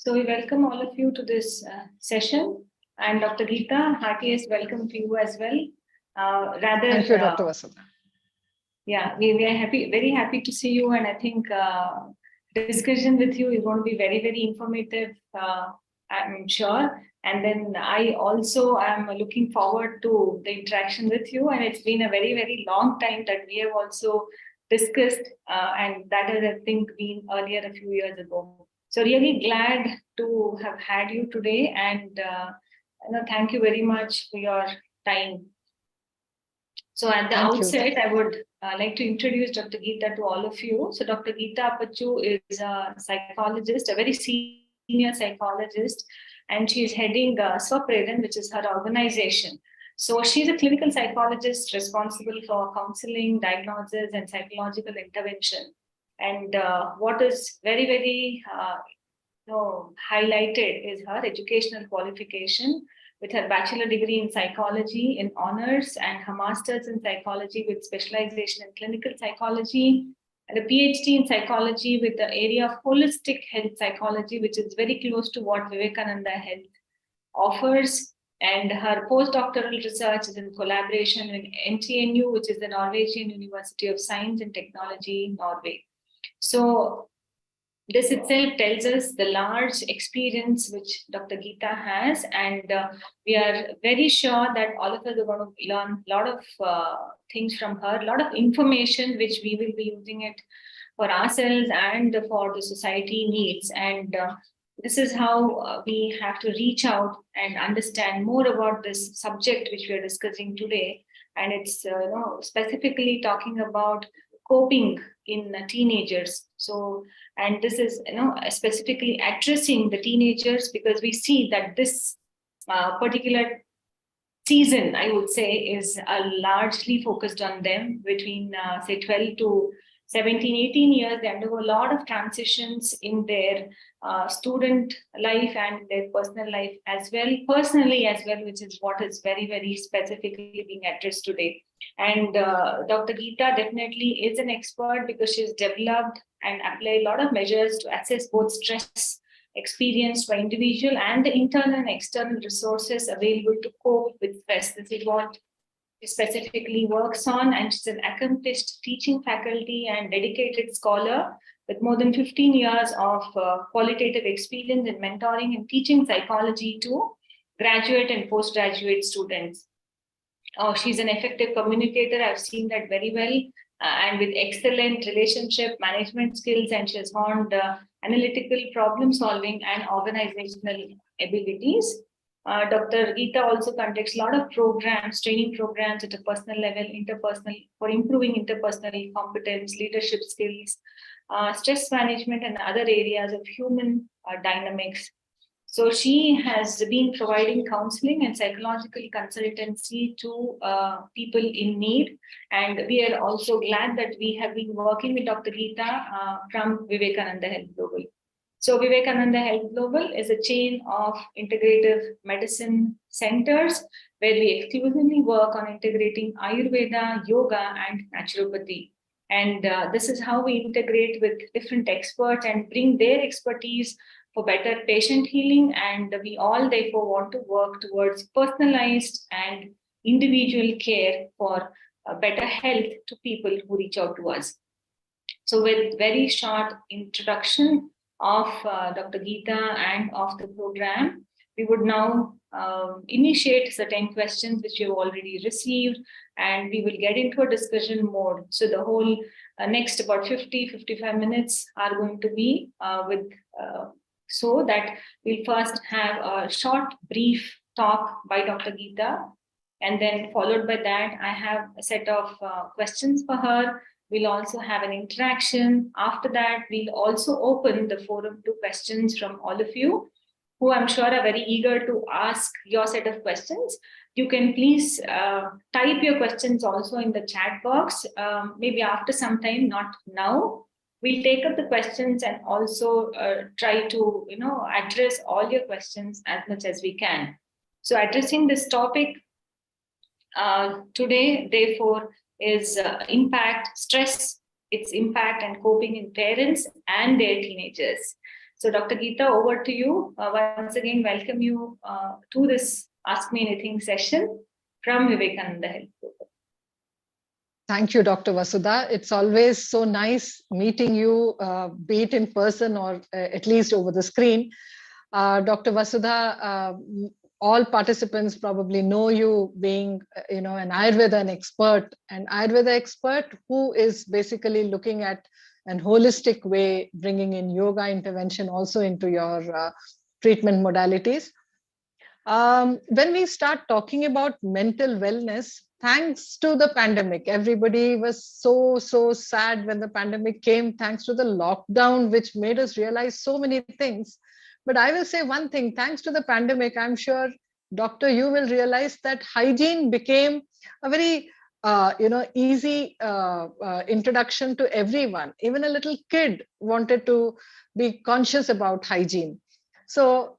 So we welcome all of you to this session. And Dr. Geeta, heartiest welcome to you as well. Thank you, Dr. Vasudha. Yeah, we are very happy to see you. And I think discussion with you is going to be very, very informative, I'm sure. And then I also am looking forward to the interaction with you. And it's been a very, very long time that we have also discussed. And that has, I think, been earlier a few years ago. So really glad to have had you today. And thank you very much for your time. So at the outset, I would like to introduce Dr. Geeta to all of you. So Dr. Geeta Apachu is a psychologist, a very senior psychologist, and she is heading Parental, which is her organization. So she's a clinical psychologist responsible for counseling, diagnosis, and psychological intervention. And what is very, very highlighted is her educational qualification, with her bachelor degree in psychology in honors and her master's in psychology with specialization in clinical psychology, and a PhD in psychology with the area of holistic health psychology, which is very close to what Vivekananda Health offers. And her postdoctoral research is in collaboration with NTNU, which is the Norwegian University of Science and Technology, Norway. So this itself tells us the large experience which Dr. Geeta has, and we are very sure that all of us are going to learn a lot of things from her, a lot of information which we will be using it for ourselves and for the society needs. And this is how we have to reach out and understand more about this subject which we are discussing today. And it's specifically talking about coping in teenagers. So, and this is specifically addressing the teenagers, because we see that this particular season, I would say, is largely focused on them between say 12 to 17, 18 years. They undergo a lot of transitions in their student life and their personal life as well, personally as well, which is what is very, very specifically being addressed today. And Dr. Geeta definitely is an expert, because she's developed and applied a lot of measures to assess both stress experienced by individual and the internal and external resources available to cope with stress. This is what she specifically works on, and she's an accomplished teaching faculty and dedicated scholar with more than 15 years of qualitative experience in mentoring and teaching psychology to graduate and postgraduate students. She's an effective communicator. I've seen that very well, and with excellent relationship management skills, and she has honed analytical problem solving and organizational abilities. Dr. Geeta also conducts a lot of programs, training programs at a personal level, interpersonal, for improving interpersonal competence, leadership skills, stress management, and other areas of human dynamics. So she has been providing counseling and psychological consultancy to people in need. And we are also glad that we have been working with Dr. Geeta from Vivekananda Health Global. So Vivekananda Health Global is a chain of integrative medicine centers where we exclusively work on integrating Ayurveda, yoga, and naturopathy. And this is how we integrate with different experts and bring their expertise for better patient healing. And we all therefore want to work towards personalized and individual care for better health to people who reach out to us. So with very short introduction of Dr. Geeta and of the program, we would now initiate certain questions which we have already received, and we will get into a discussion mode. So the whole next about 50-55 minutes are going to be so that we'll first have a short, brief talk by Dr. Geeta, and then followed by that, I have a set of questions for her. We'll also have an interaction. After that, we'll also open the forum to questions from all of you, who I'm sure are very eager to ask your set of questions. You can please type your questions also in the chat box, maybe after some time, not now. We'll take up the questions and also try to address all your questions as much as we can. So addressing this topic today, therefore, is impact, stress, its impact and coping in parents and their teenagers. So Dr. Geeta, over to you. Once again, welcome you to this Ask Me Anything session from Vivekananda Health Group. Thank you, Dr. Vasudha. It's always so nice meeting you, be it in person or at least over the screen. Dr. Vasudha, all participants probably know you being, an Ayurveda expert who is basically looking at an holistic way, bringing in yoga intervention also into your treatment modalities. When we start talking about mental wellness, thanks to the pandemic, everybody was so sad when the pandemic came, thanks to the lockdown, which made us realize so many things. But I will say one thing, thanks to the pandemic, I'm sure, Doctor, you will realize that hygiene became a very easy introduction to everyone. Even a little kid wanted to be conscious about hygiene. So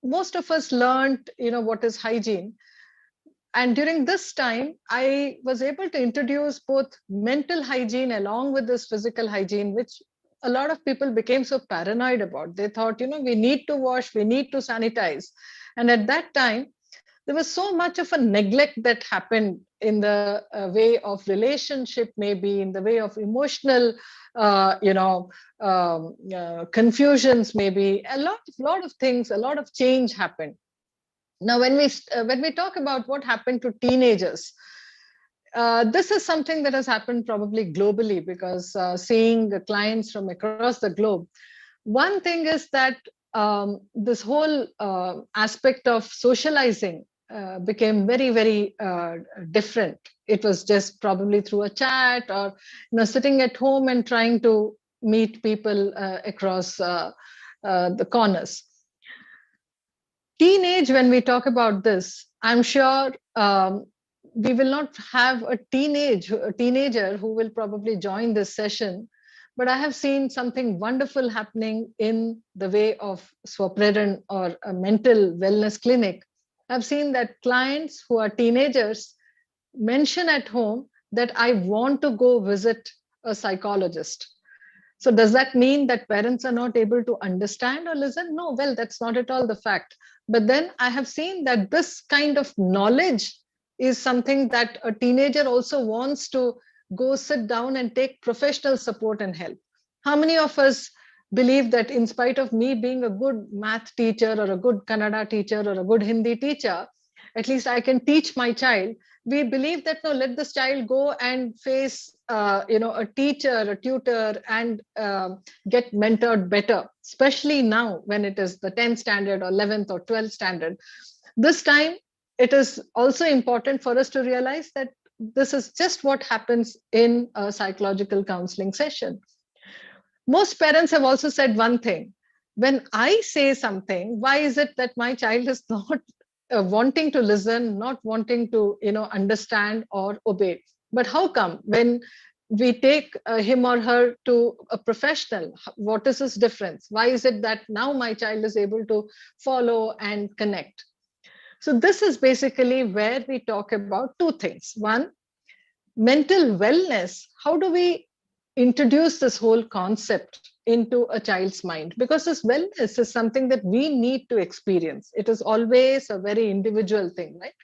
most of us learned, what is hygiene. And during this time, I was able to introduce both mental hygiene along with this physical hygiene, which a lot of people became so paranoid about. They thought, we need to wash, we need to sanitize. And at that time, there was so much of a neglect that happened in the way of relationship, maybe in the way of emotional, confusions, maybe a lot of things, a lot of change happened. Now, when we talk about what happened to teenagers, this is something that has happened probably globally, because seeing the clients from across the globe, one thing is that this whole aspect of socializing became very, very different. It was just probably through a chat or sitting at home and trying to meet people across the corners. Teenage, when we talk about this, I'm sure we will not have a teenager who will probably join this session, but I have seen something wonderful happening in the way of Swapreran or a mental wellness clinic. I've seen that clients who are teenagers mention at home that I want to go visit a psychologist. So does that mean that parents are not able to understand or listen? No, well, that's not at all the fact. But then I have seen that this kind of knowledge is something that a teenager also wants to go sit down and take professional support and help. How many of us believe that in spite of me being a good math teacher or a good Kannada teacher or a good Hindi teacher, at least I can teach my child? We believe that, no, let this child go and face a teacher, a tutor, and get mentored better, especially now when it is the 10th standard or 11th or 12th standard. This time, it is also important for us to realize that this is just what happens in a psychological counseling session. Most parents have also said one thing: when I say something, why is it that my child is not wanting to listen, not wanting to understand or obey? But how come when we take him or her to a professional, what is his difference? Why is it that now my child is able to follow and connect? So this is basically where we talk about two things. One, mental wellness. How do we introduce this whole concept into a child's mind? Because this wellness is something that we need to experience. It is always a very individual thing, right?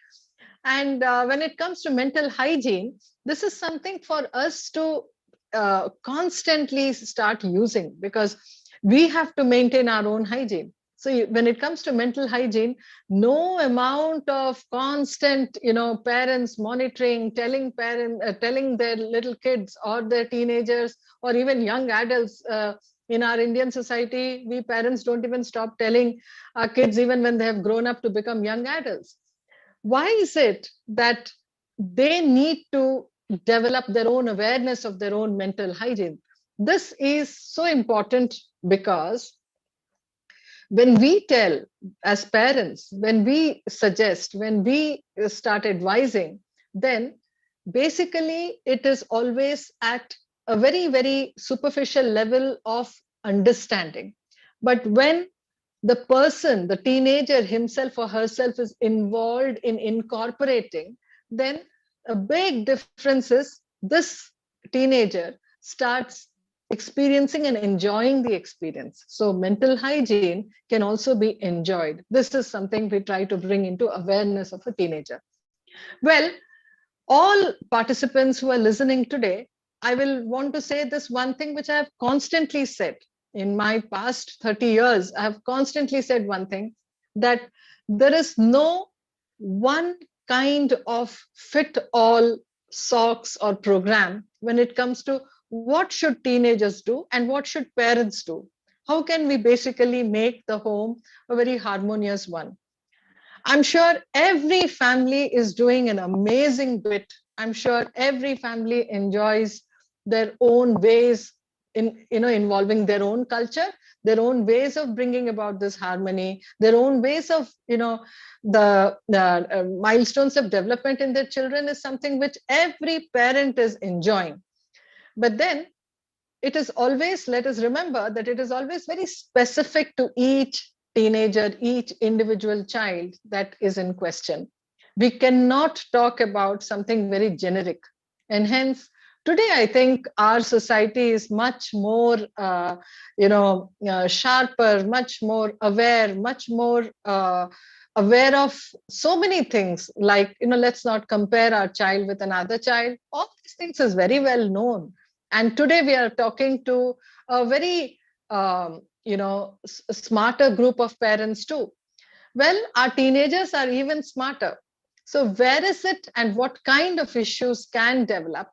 And when it comes to mental hygiene, this is something for us to constantly start using, because we have to maintain our own hygiene. So when it comes to mental hygiene, no amount of constant, parents monitoring, telling their little kids or their teenagers or even young adults. In our Indian society, we parents don't even stop telling our kids even when they have grown up to become young adults. Why is it that they need to develop their own awareness of their own mental hygiene? This is so important because when we tell as parents, when we suggest, when we start advising, then basically it is always at a very, very superficial level of understanding. But when the person, the teenager himself or herself is involved in incorporating, then a big difference is this teenager starts experiencing and enjoying the experience. So mental hygiene can also be enjoyed. This is something we try to bring into awareness of a teenager. Well, all participants who are listening today, I will want to say this one thing which I have constantly said in my past 30 years. I have constantly said one thing, that there is no one kind of fit all socks or program when it comes to what should teenagers do and what should parents do. How can we basically make the home a very harmonious one? I'm sure every family is doing an amazing bit. I'm sure every family enjoys their own ways in, involving their own culture, their own ways of bringing about this harmony, their own ways of, the milestones of development in their children is something which every parent is enjoying. But then it is always, let us remember that it is always very specific to each teenager, each individual child that is in question. We cannot talk about something very generic. And hence, today, I think our society is much more, sharper, much more aware, much more aware of so many things. Like, let's not compare our child with another child. All these things is very well known. And today we are talking to a very, smarter group of parents too. Well, our teenagers are even smarter. So where is it and what kind of issues can develop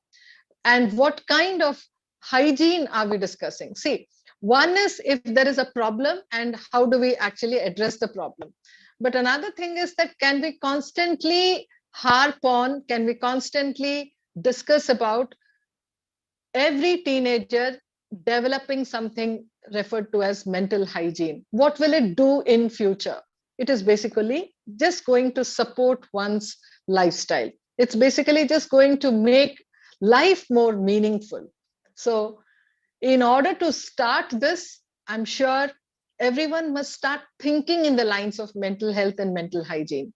and what kind of hygiene are we discussing? See, one is if there is a problem and how do we actually address the problem. But another thing is that can we constantly harp on, can we constantly discuss about every teenager developing something referred to as mental hygiene? What will it do in future? It is basically just going to support one's lifestyle. It's basically just going to make life more meaningful. So in order to start this, I'm sure everyone must start thinking in the lines of mental health and mental hygiene.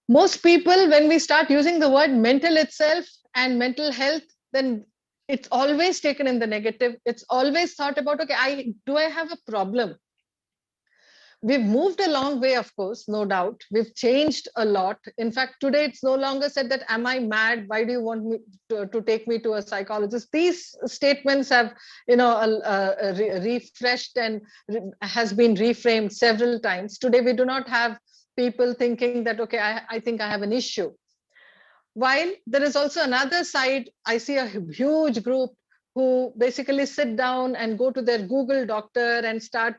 Most people, when we start using the word mental itself and mental health, then it's always taken in the negative. It's always thought about, okay, do I have a problem? We've moved a long way, of course, no doubt. We've changed a lot. In fact, today it's no longer said that, am I mad? Why do you want me to take me to a psychologist? These statements have, refreshed and has been reframed several times. Today, we do not have people thinking that, okay, I think I have an issue. While there is also another side, I see a huge group who basically sit down and go to their Google doctor and start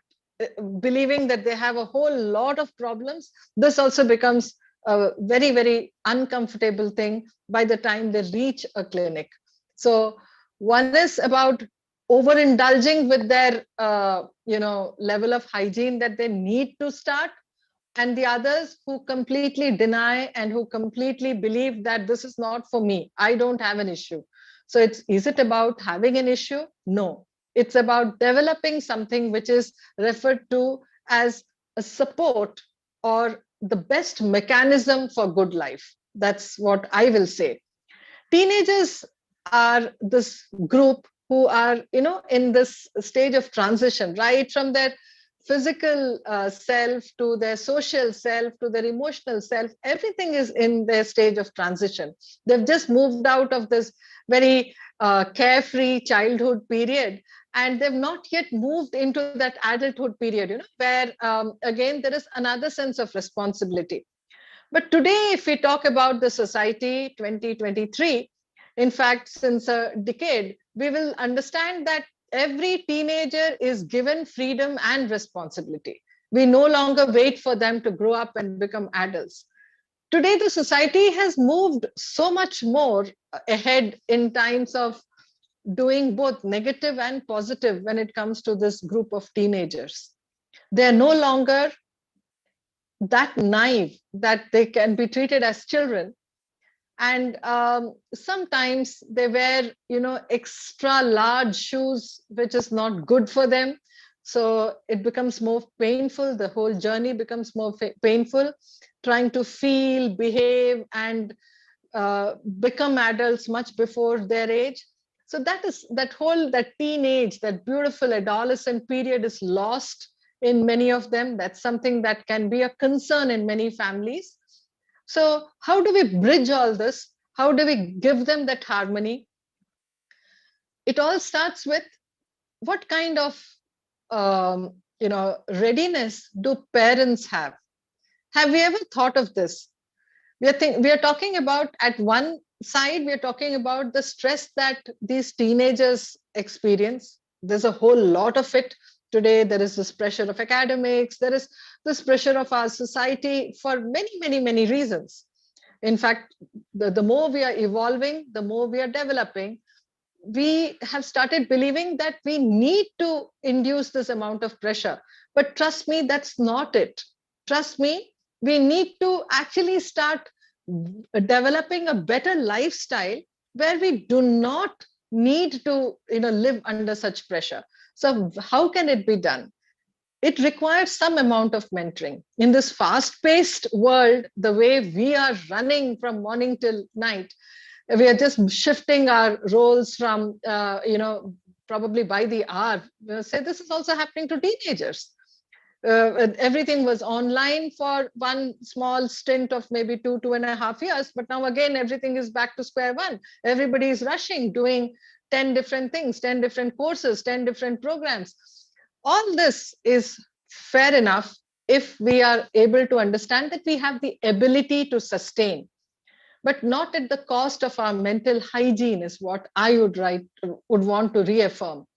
believing that they have a whole lot of problems. This also becomes a very, very uncomfortable thing by the time they reach a clinic. So one is about overindulging with their, level of hygiene that they need to start, and the others who completely deny and who completely believe that this is not for me. I don't have an issue. So is it about having an issue? No. It's about developing something which is referred to as a support or the best mechanism for good life. That's what I will say. Teenagers are this group who are, in this stage of transition, right from their physical self to their social self to their emotional self. Everything is in their stage of transition. They've just moved out of this very carefree childhood period, and they've not yet moved into that adulthood period, where again there is another sense of responsibility. But today, if we talk about the society 2023, in fact, since a decade, we will understand that every teenager is given freedom and responsibility. We no longer wait for them to grow up and become adults. Today, the society has moved so much more ahead in times of doing both negative and positive when it comes to this group of teenagers. They are no longer that naive that they can be treated as children. And sometimes they wear, extra large shoes, which is not good for them. So it becomes more painful. The whole journey becomes more painful, trying to feel, behave, and become adults much before their age. So that teenage, that beautiful adolescent period is lost in many of them. That's something that can be a concern in many families. So how do we bridge all this? How do we give them that harmony? It all starts with what kind of readiness do parents have? Have we ever thought of this? We are talking about, at one side, we are talking about the stress that these teenagers experience. There's a whole lot of it today. There is this pressure of academics. There is this pressure of our society for many, many, many reasons. In fact, the more we are evolving, the more we are developing, we have started believing that we need to induce this amount of pressure. But trust me, that's not it. Trust me, we need to actually start developing a better lifestyle where we do not need to live under such pressure. So how can it be done? It requires some amount of mentoring. In this fast-paced world, the way we are running from morning till night, we are just shifting our roles from probably by the hour. Say this is also happening to teenagers. Everything was online for one small stint of maybe 2.5 years, but now again everything is back to square one. Everybody is rushing, doing 10 different things, 10 different courses, 10 different programs. All this is fair enough if we are able to understand that we have the ability to sustain, but not at the cost of our mental hygiene, is what I would want to reaffirm.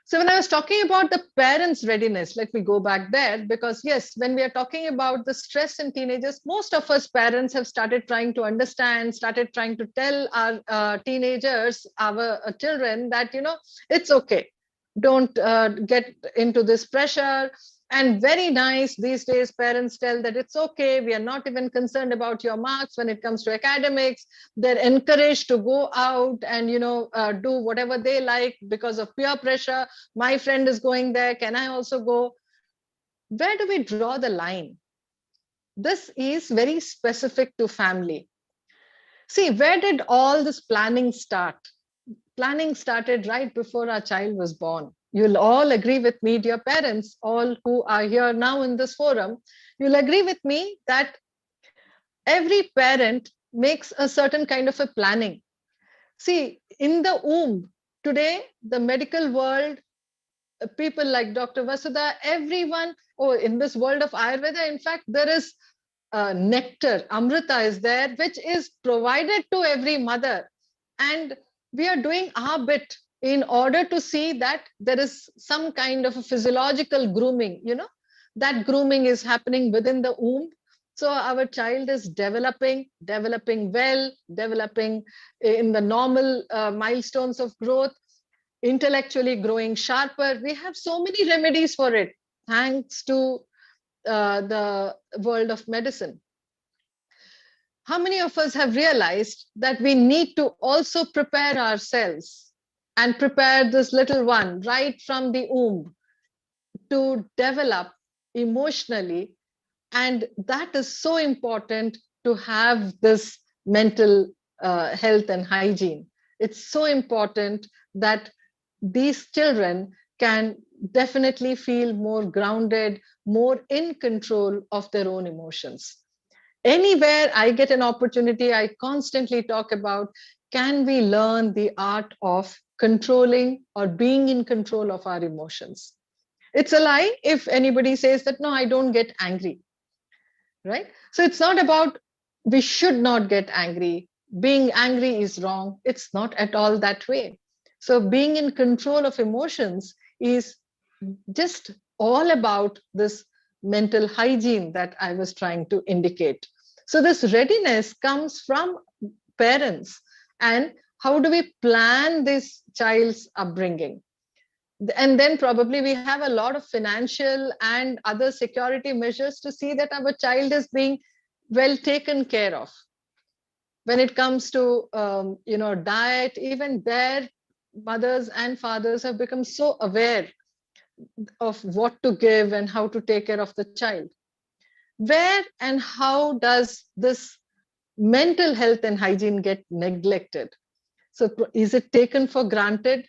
So when I was talking about the parents' readiness, let me go back there, because yes, when we are talking about the stress in teenagers, most of us parents have started trying to understand, started trying to tell our teenagers, our children, that, it's okay. Don't get into this pressure. And very nice, these days parents tell that it's okay, we are not even concerned about your marks when it comes to academics. They're encouraged to go out and do whatever they like because of peer pressure. My friend is going there, can I also go? Where do we draw the line? This is very specific to family. See, where did all this planning start? Planning started right before our child was born. You'll all agree with me, dear parents, all who are here now in this forum, you'll agree with me that every parent makes a certain kind of a planning. See, in the womb, today, the medical world, people like Dr. Vasudha, everyone, in this world of Ayurveda, in fact, there is nectar, Amrita is there, which is provided to every mother. And we are doing our bit in order to see that there is some kind of a physiological grooming, that grooming is happening within the womb. So our child is developing well, developing in the normal milestones of growth, intellectually growing sharper. We have so many remedies for it, thanks to the world of medicine. How many of us have realized that we need to also prepare ourselves and prepare this little one right from the womb to develop emotionally? And that is so important, to have this mental health and hygiene. It's so important that these children can definitely feel more grounded, more in control of their own emotions. Anywhere I get an opportunity, I constantly talk about, can we learn the art of controlling or being in control of our emotions? It's a lie if anybody says that, no, I don't get angry, right? So it's not about we should not get angry. Being angry is wrong. It's not at all that way. So being in control of emotions is just all about this mental hygiene that I was trying to indicate. So this readiness comes from parents. And how do we plan this child's upbringing? And then probably we have a lot of financial and other security measures to see that our child is being well taken care of. When it comes to diet, even their mothers and fathers have become so aware of what to give and how to take care of the child. Where and how does this mental health and hygiene get neglected? So is it taken for granted?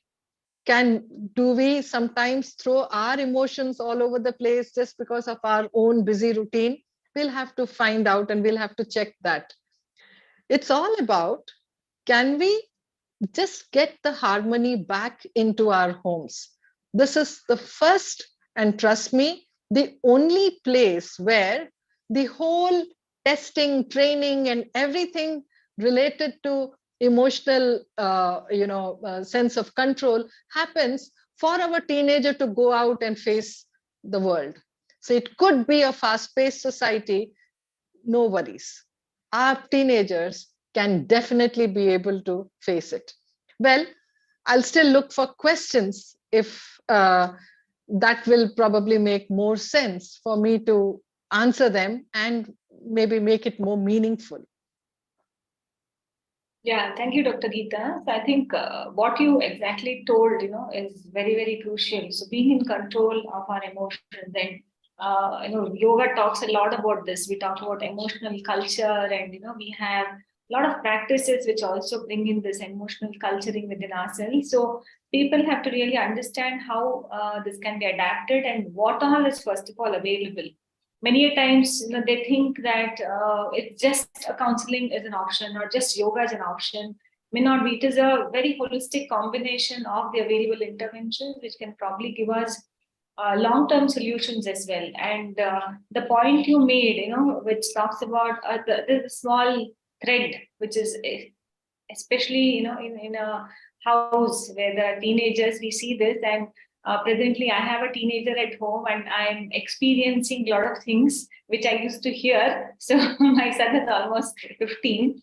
Do we sometimes throw our emotions all over the place just because of our own busy routine? We'll have to find out, and we'll have to check that. It's all about, can we just get the harmony back into our homes? This is the first, and trust me, the only place where the whole testing, training, and everything related to emotional sense of control happens for our teenager to go out and face the world. So it could be a fast-paced society. No worries, our teenagers can definitely be able to face it. Well, I'll still look for questions if that will probably make more sense for me to answer them and maybe make it more meaningful. Yeah, thank you, Dr. Geeta. So I think what you exactly told, is very, very crucial. So being in control of our emotions, and yoga talks a lot about this. We talk about emotional culture, and we have a lot of practices which also bring in this emotional culturing within ourselves. So people have to really understand how this can be adapted and what all is first of all available. Many a times they think that it's just a counseling is an option or just yoga is an option. May not be. It is a very holistic combination of the available interventions which can probably give us long-term solutions as well. And the point you made, which talks about the small thread, which is especially in a house where there are teenagers, we see this. And presently I have a teenager at home and I'm experiencing a lot of things which I used to hear. So my son is almost 15,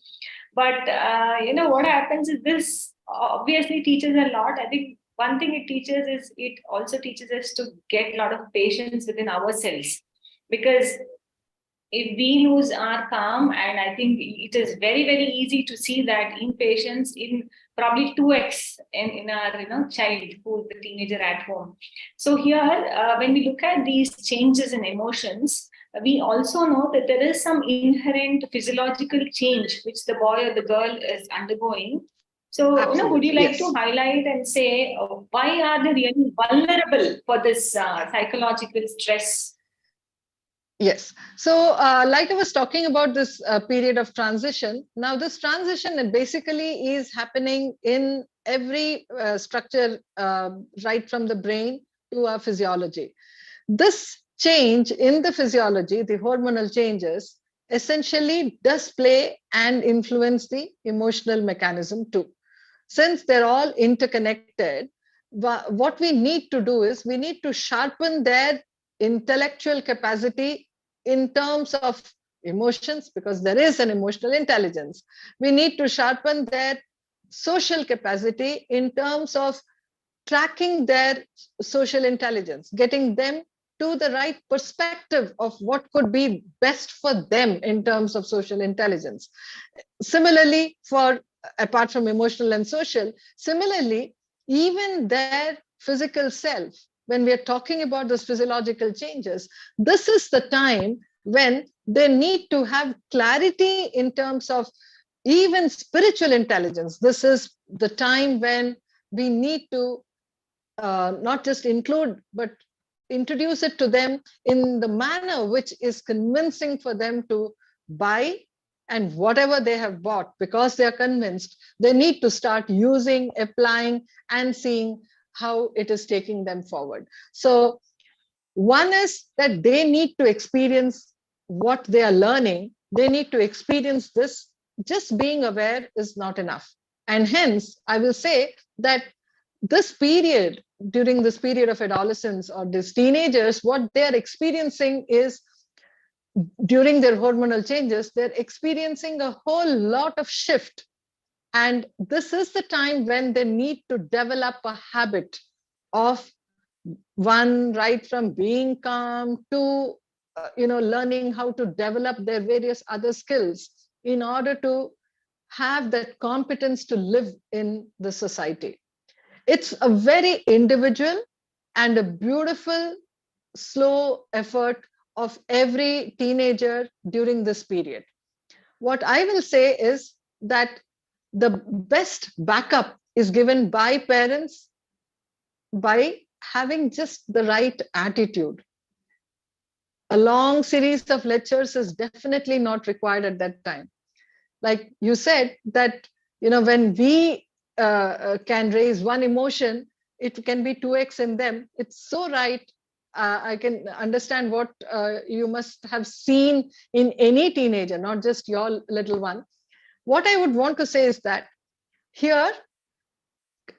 but what happens is this obviously teaches a lot. I think one thing it teaches is it also teaches us to get a lot of patience within ourselves, because if we lose our calm, and I think it is very, very easy to see that impatience in probably 2x in our child who is the teenager at home. So here, when we look at these changes in emotions, we also know that there is some inherent physiological change which the boy or the girl is undergoing. So, Absolutely, would you like yes. to highlight and say why are they really vulnerable for this psychological stress? Yes. So, like I was talking about this period of transition. Now, this transition basically is happening in every structure, right from the brain to our physiology. This change in the physiology, the hormonal changes, essentially does play and influence the emotional mechanism too. Since they're all interconnected, what we need to do is we need to sharpen their intellectual capacity in terms of emotions, because there is an emotional intelligence. We need to sharpen their social capacity in terms of tracking their social intelligence, getting them to the right perspective of what could be best for them in terms of social intelligence. Similarly, for apart from emotional and social, similarly, even their physical self, when we are talking about those physiological changes, this is the time when they need to have clarity in terms of even spiritual intelligence. This is the time when we need to not just include, but introduce it to them in the manner which is convincing for them to buy. And whatever they have bought, because they are convinced, they need to start using, applying, and seeing how it is taking them forward. So one is that they need to experience what they are learning. They need to experience this. Just being aware is not enough. And hence, I will say that this period, during this period of adolescence or these teenagers, what they're experiencing is, during their hormonal changes, they're experiencing a whole lot of shift. And this is the time when they need to develop a habit of one, right from being calm to learning how to develop their various other skills in order to have that competence to live in the society. It's a very individual and a beautiful, slow effort of every teenager during this period. What I will say is that the best backup is given by parents by having just the right attitude. A long series of lectures is definitely not required at that time. Like you said, that when we can raise one emotion, it can be 2x in them. It's so right. I can understand what you must have seen in any teenager, not just your little one. What I would want to say is that here,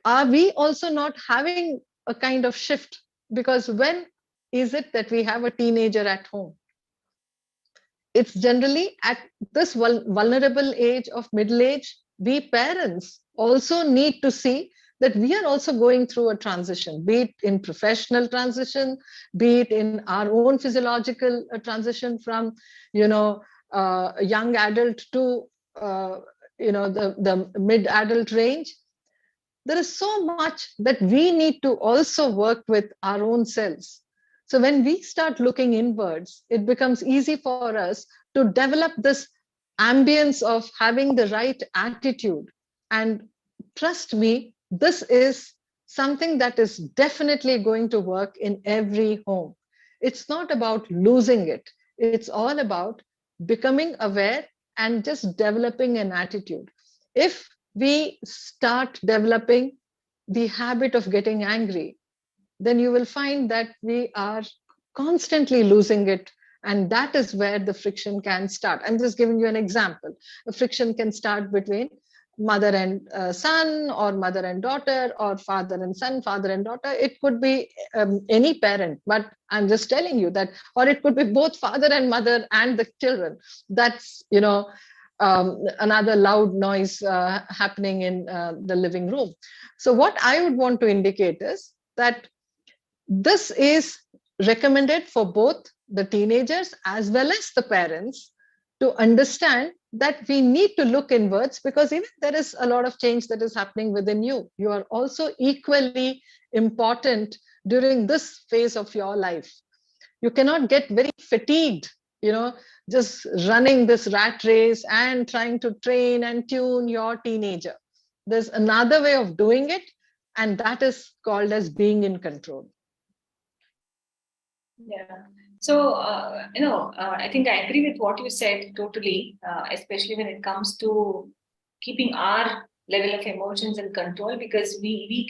are we also not having a kind of shift? Because when is it that we have a teenager at home? It's generally at this vulnerable age of middle age. We parents also need to see that we are also going through a transition, be it in professional transition, be it in our own physiological transition from a young adult to the mid adult range. There is so much that we need to also work with our own selves. So when we start looking inwards, it becomes easy for us to develop this ambience of having the right attitude. And trust me, this is something that is definitely going to work in every home. It's not about losing it. It's all about becoming aware and just developing an attitude. If we start developing the habit of getting angry, then you will find that we are constantly losing it. And that is where the friction can start. I'm just giving you an example. A friction can start between mother and son, or mother and daughter, or father and son, father and daughter. It could be any parent, but I'm just telling you that, or it could be both father and mother and the children. That's, another loud noise happening in the living room. So what I would want to indicate is that this is recommended for both the teenagers as well as the parents to understand that we need to look inwards, because even there is a lot of change that is happening within you. You are also equally important during this phase of your life. You cannot get very fatigued, just running this rat race and trying to train and tune your teenager. There's another way of doing it, and that is called as being in control. Yeah. So, I think I agree with what you said totally, especially when it comes to keeping our level of emotions in control, because we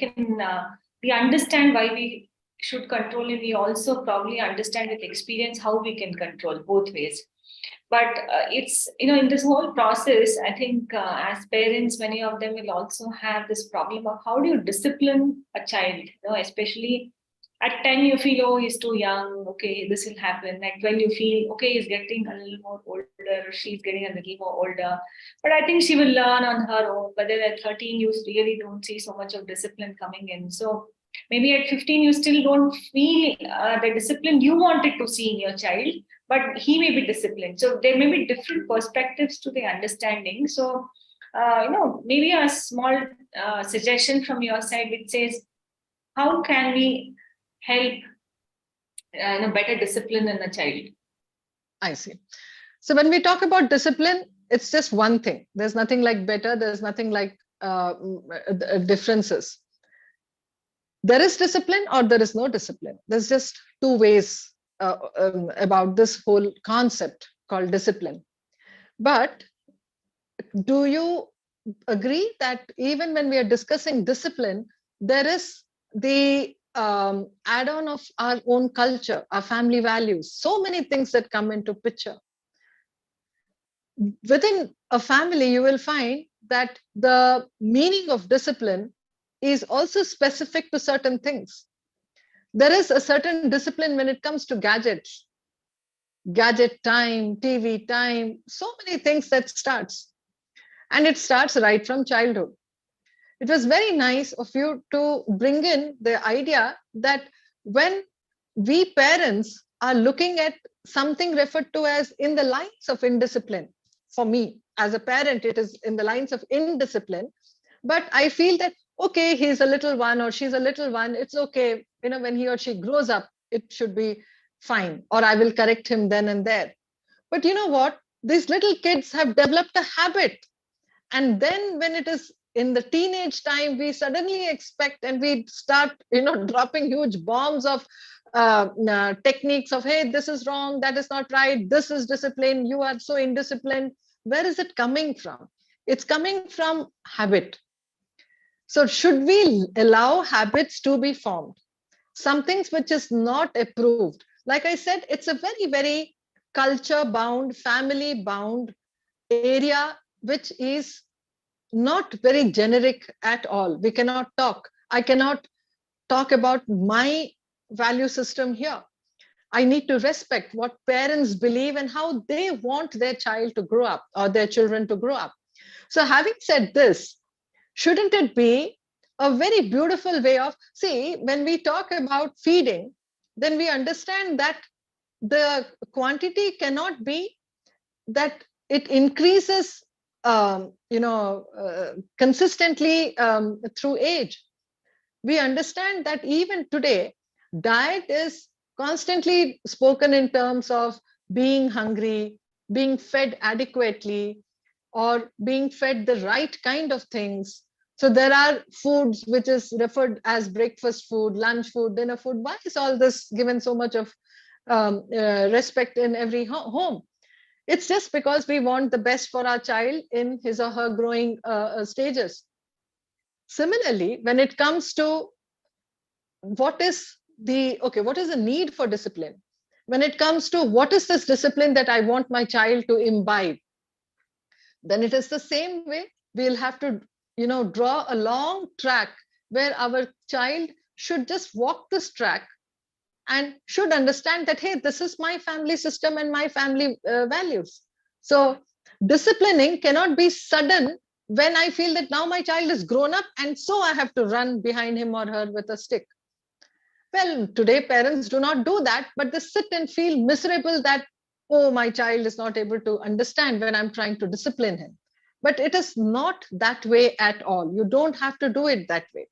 understand why we should control, and we also probably understand with experience how we can control both ways. But it's, in this whole process, I think as parents, many of them will also have this problem of how do you discipline a child, especially at 10 you feel, oh, he's too young, okay, this will happen. At 12 you feel, okay, he's getting a little more older, she's getting a little more older, but I think she will learn on her own. But then at 13 you really don't see so much of discipline coming in. So maybe at 15 you still don't feel the discipline you wanted to see in your child, but he may be disciplined. So there may be different perspectives to the understanding. So maybe a small suggestion from your side which says, how can we help better discipline in a child? I see. So when we talk about discipline, it's just one thing. There's nothing like better. There's nothing like differences. There is discipline or there is no discipline. There's just two ways about this whole concept called discipline. But do you agree that even when we are discussing discipline, there is the add-on of our own culture, our family values, so many things that come into picture. Within a family, you will find that the meaning of discipline is also specific to certain things. There is a certain discipline when it comes to gadgets, gadget time, TV time, so many things that starts. And it starts right from childhood. It was very nice of you to bring in the idea that when we parents are looking at something referred to as in the lines of indiscipline, for me as a parent, it is in the lines of indiscipline. But I feel that, okay, he's a little one or she's a little one, it's okay. When he or she grows up, it should be fine, or I will correct him then and there. But you know what? These little kids have developed a habit. And then when it is in the teenage time, we suddenly expect and we start, dropping huge bombs of techniques of, hey, this is wrong, that is not right, this is discipline, you are so indisciplined. Where is it coming from? It's coming from habit. So should we allow habits to be formed? Some things which is not approved. Like I said, it's a very, very culture bound, family bound area, which is not very generic at all. We cannot talk. I cannot talk about my value system here. I need to respect what parents believe and how they want their child to grow up or their children to grow up. So, having said this, shouldn't it be a very beautiful way of, see, when we talk about feeding, then we understand that the quantity cannot be that it increases consistently through age. We understand that even today, diet is constantly spoken in terms of being hungry, being fed adequately, or being fed the right kind of things. So there are foods which is referred as breakfast food, lunch food, dinner food. Why is all this given so much of respect in every home? It's just because we want the best for our child in his or her growing stages. Similarly, when it comes to what is the need for discipline? When it comes to what is this discipline that I want my child to imbibe, then it is the same way. We'll have to, draw a long track where our child should just walk this track and should understand that, hey, this is my family system and my family values. So disciplining cannot be sudden when I feel that now my child is grown up and so I have to run behind him or her with a stick. Well, today parents do not do that, but they sit and feel miserable that, oh, my child is not able to understand when I'm trying to discipline him. But it is not that way at all. You don't have to do it that way.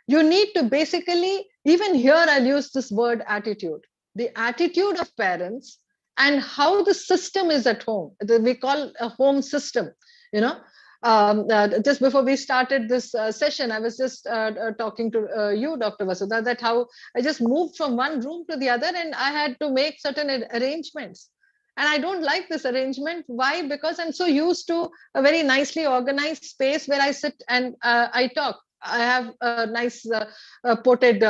You need to basically, even here I'll use this word attitude, the attitude of parents and how the system is at home. We call a home system, just before we started this session, I was just talking to you, Dr. Vasudha, that how I just moved from one room to the other and I had to make certain arrangements. And I don't like this arrangement. Why? Because I'm so used to a very nicely organized space where I sit and I talk. I have a nice mounted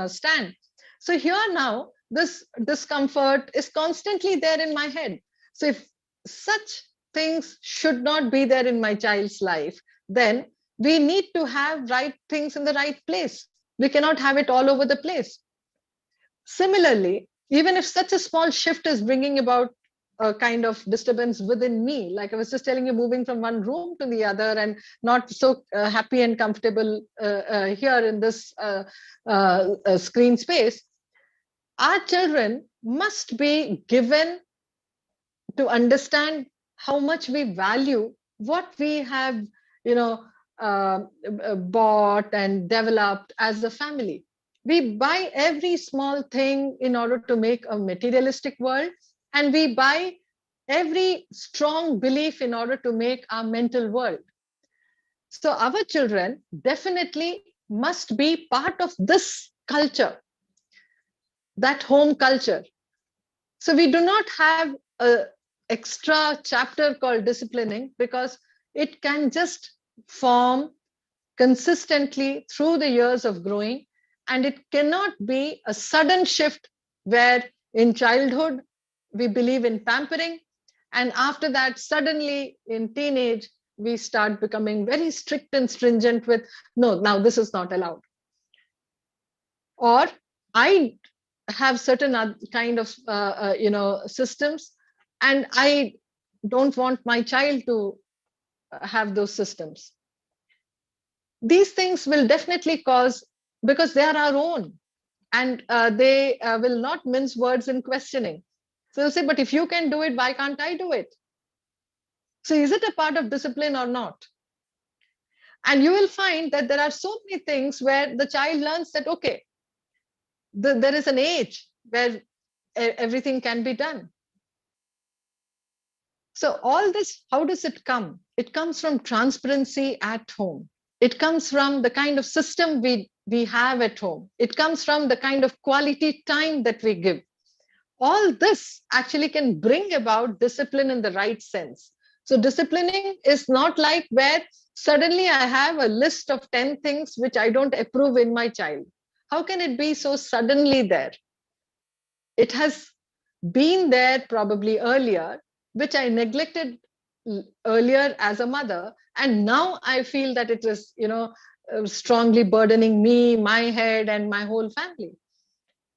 stand. So here now, this discomfort is constantly there in my head. So if such things should not be there in my child's life, then we need to have right things in the right place. We cannot have it all over the place. Similarly, even if such a small shift is bringing about a kind of disturbance within me, like I was just telling you, moving from one room to the other and not so happy and comfortable here in this screen space, our children must be given to understand how much we value what we have, bought and developed as a family. We buy every small thing in order to make a materialistic world, and we buy every strong belief in order to make our mental world. So our children definitely must be part of this culture, that home culture. So we do not have a extra chapter called disciplining because it can just form consistently through the years of growing, and it cannot be a sudden shift where in childhood we believe in pampering, and after that suddenly in teenage we start becoming very strict and stringent with, no, now this is not allowed. Or I have certain kind of systems, and I don't want my child to have those systems. These things will definitely cause, because they are our own, and they will not mince words in questioning. So they'll say, but if you can do it, why can't I do it? So is it a part of discipline or not? And you will find that there are so many things where the child learns that, okay, there is an age where everything can be done. So all this, how does it come? It comes from transparency at home. It comes from the kind of system we have at home. It comes from the kind of quality time that we give. All this actually can bring about discipline in the right sense. So disciplining is not like where suddenly I have a list of 10 things which I don't approve in my child. How can it be so suddenly there? It has been there probably earlier, which I neglected earlier as a mother. And now I feel that it is, strongly burdening me, my head, and my whole family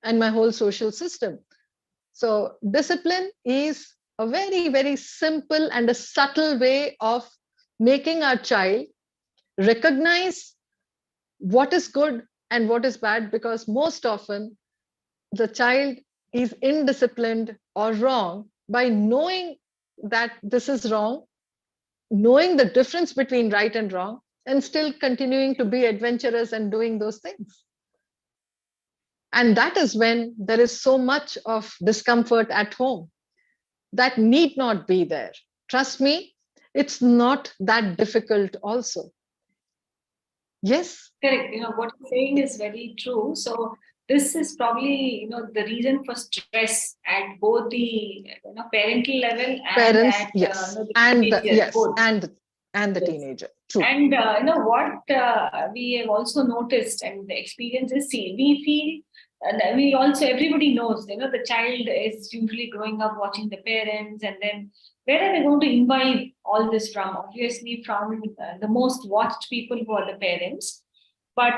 and my whole social system. So discipline is a very, very simple and a subtle way of making our child recognize what is good and what is bad, because most often the child is indisciplined or wrong by knowing that this is wrong, knowing the difference between right and wrong, and still continuing to be adventurous and doing those things. And that is when there is so much of discomfort at home that need not be there. Trust me, it's not that difficult also. Yes. Correct. What you're saying is very true. So this is probably, the reason for stress at both the parental level and Parents, at yes. the And teenager, both. and the Yes. teenager. True. And what we have also noticed and the experience is, see, we feel we also, everybody knows, the child is usually growing up watching the parents, and then where are they going to imbibe all this from? Obviously, from the most watched people who are the parents. But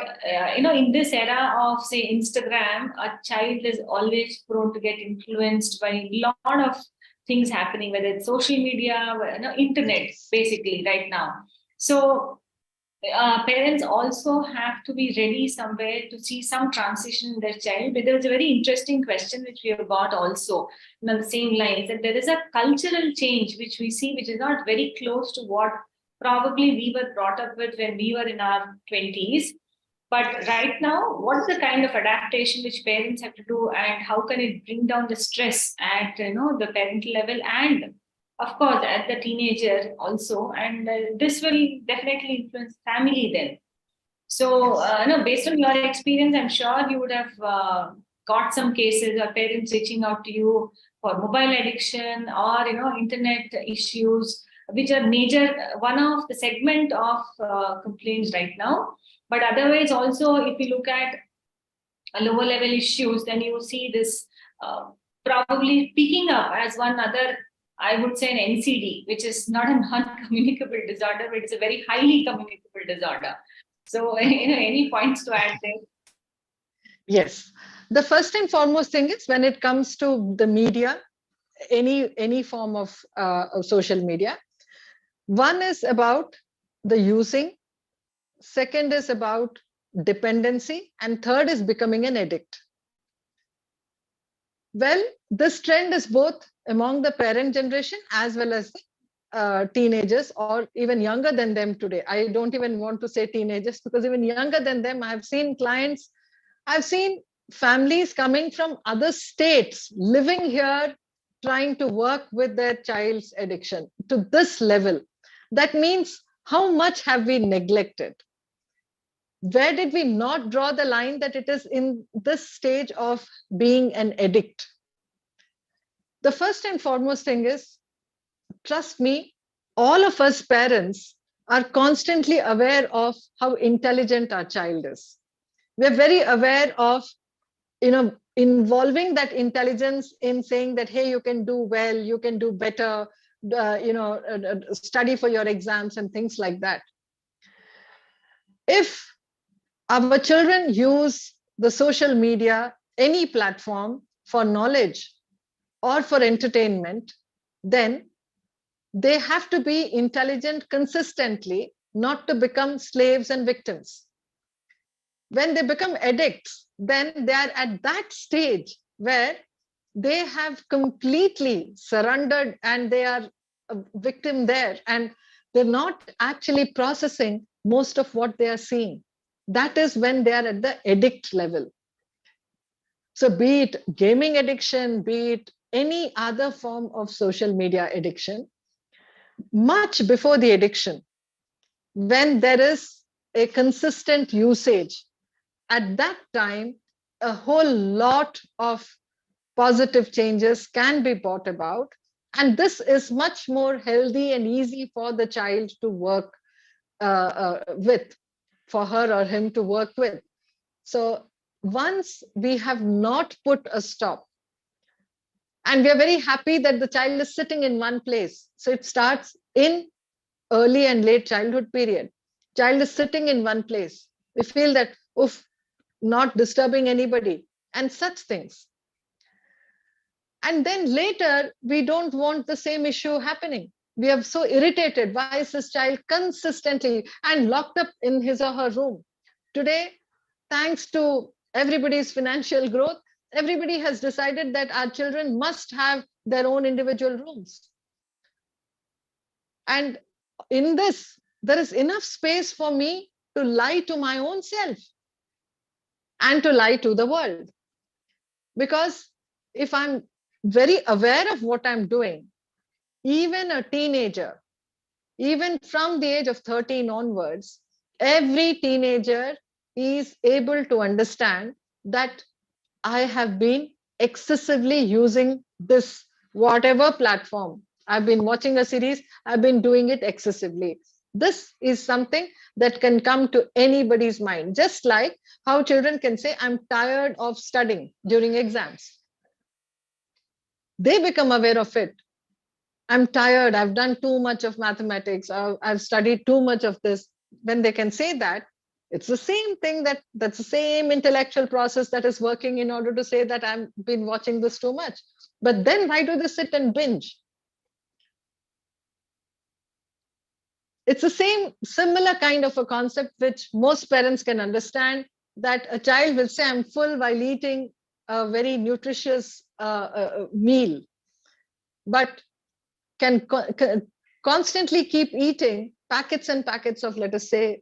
in this era of, say, Instagram, a child is always prone to get influenced by a lot of things happening, whether it's social media, internet, Yes. basically right now. So parents also have to be ready somewhere to see some transition in their child. But there was a very interesting question which we have got also on the same lines, that there is a cultural change which we see, which is not very close to what probably we were brought up with when we were in our 20s. But right now, what's the kind of adaptation which parents have to do, and how can it bring down the stress at the parental level, and of course at the teenager also, and this will definitely influence family then. So no, based on your experience, I'm sure you would have got some cases or parents reaching out to you for mobile addiction or internet issues, which are major one of the segment of complaints right now. But otherwise, also, if you look at lower level issues, then you see this probably picking up as one other, I would say, an NCD, which is not a non-communicable disorder, but it's a very highly communicable disorder. So, any points to add there? Yes. The first and foremost thing is, when it comes to the media, any form of social media, one is about the using, second is about dependency, and third is becoming an addict. Well, this trend is both among the parent generation as well as teenagers, or even younger than them today. I don't even want to say teenagers, because even younger than them, I've seen clients, I've seen families coming from other states, living here, trying to work with their child's addiction to this level. That means, how much have we neglected? Where did we not draw the line that it is in this stage of being an addict? The first and foremost thing is, trust me, all of us parents are constantly aware of how intelligent our child is. We're very aware of, involving that intelligence in saying that, hey, you can do well, you can do better, study for your exams and things like that. If our children use the social media, any platform, for knowledge or for entertainment, then they have to be intelligent consistently, not to become slaves and victims. When they become addicts, then they are at that stage where they have completely surrendered and they are a victim there, and they're not actually processing most of what they are seeing. That is when they are at the addict level. So be it gaming addiction, be it any other form of social media addiction, much before the addiction, when there is a consistent usage, at that time, a whole lot of positive changes can be brought about. And this is much more healthy and easy for the child to work with, for her or him to work with. So once we have not put a stop, and we are very happy that the child is sitting in one place. So it starts in early and late childhood period. Child is sitting in one place. We feel that, oof, not disturbing anybody, and such things. And then later, we don't want the same issue happening. We are so irritated. Why is this child consistently and locked up in his or her room? Today, thanks to everybody's financial growth, everybody has decided that our children must have their own individual rooms. And in this, there is enough space for me to lie to my own self and to lie to the world. Because if I'm very aware of what I'm doing, even a teenager, even from the age of 13 onwards, every teenager is able to understand that I have been excessively using this, whatever platform. I've been watching a series, I've been doing it excessively. This is something that can come to anybody's mind, just like how children can say, I'm tired of studying during exams. They become aware of it. I'm tired, I've done too much of mathematics, I've studied too much of this. When they can say that, it's the same thing, that's the same intellectual process that is working in order to say that I've been watching this too much. But then why do they sit and binge? It's the same, similar kind of a concept which most parents can understand, that a child will say, I'm full while eating a very nutritious meal, but can constantly keep eating packets and packets of, let us say,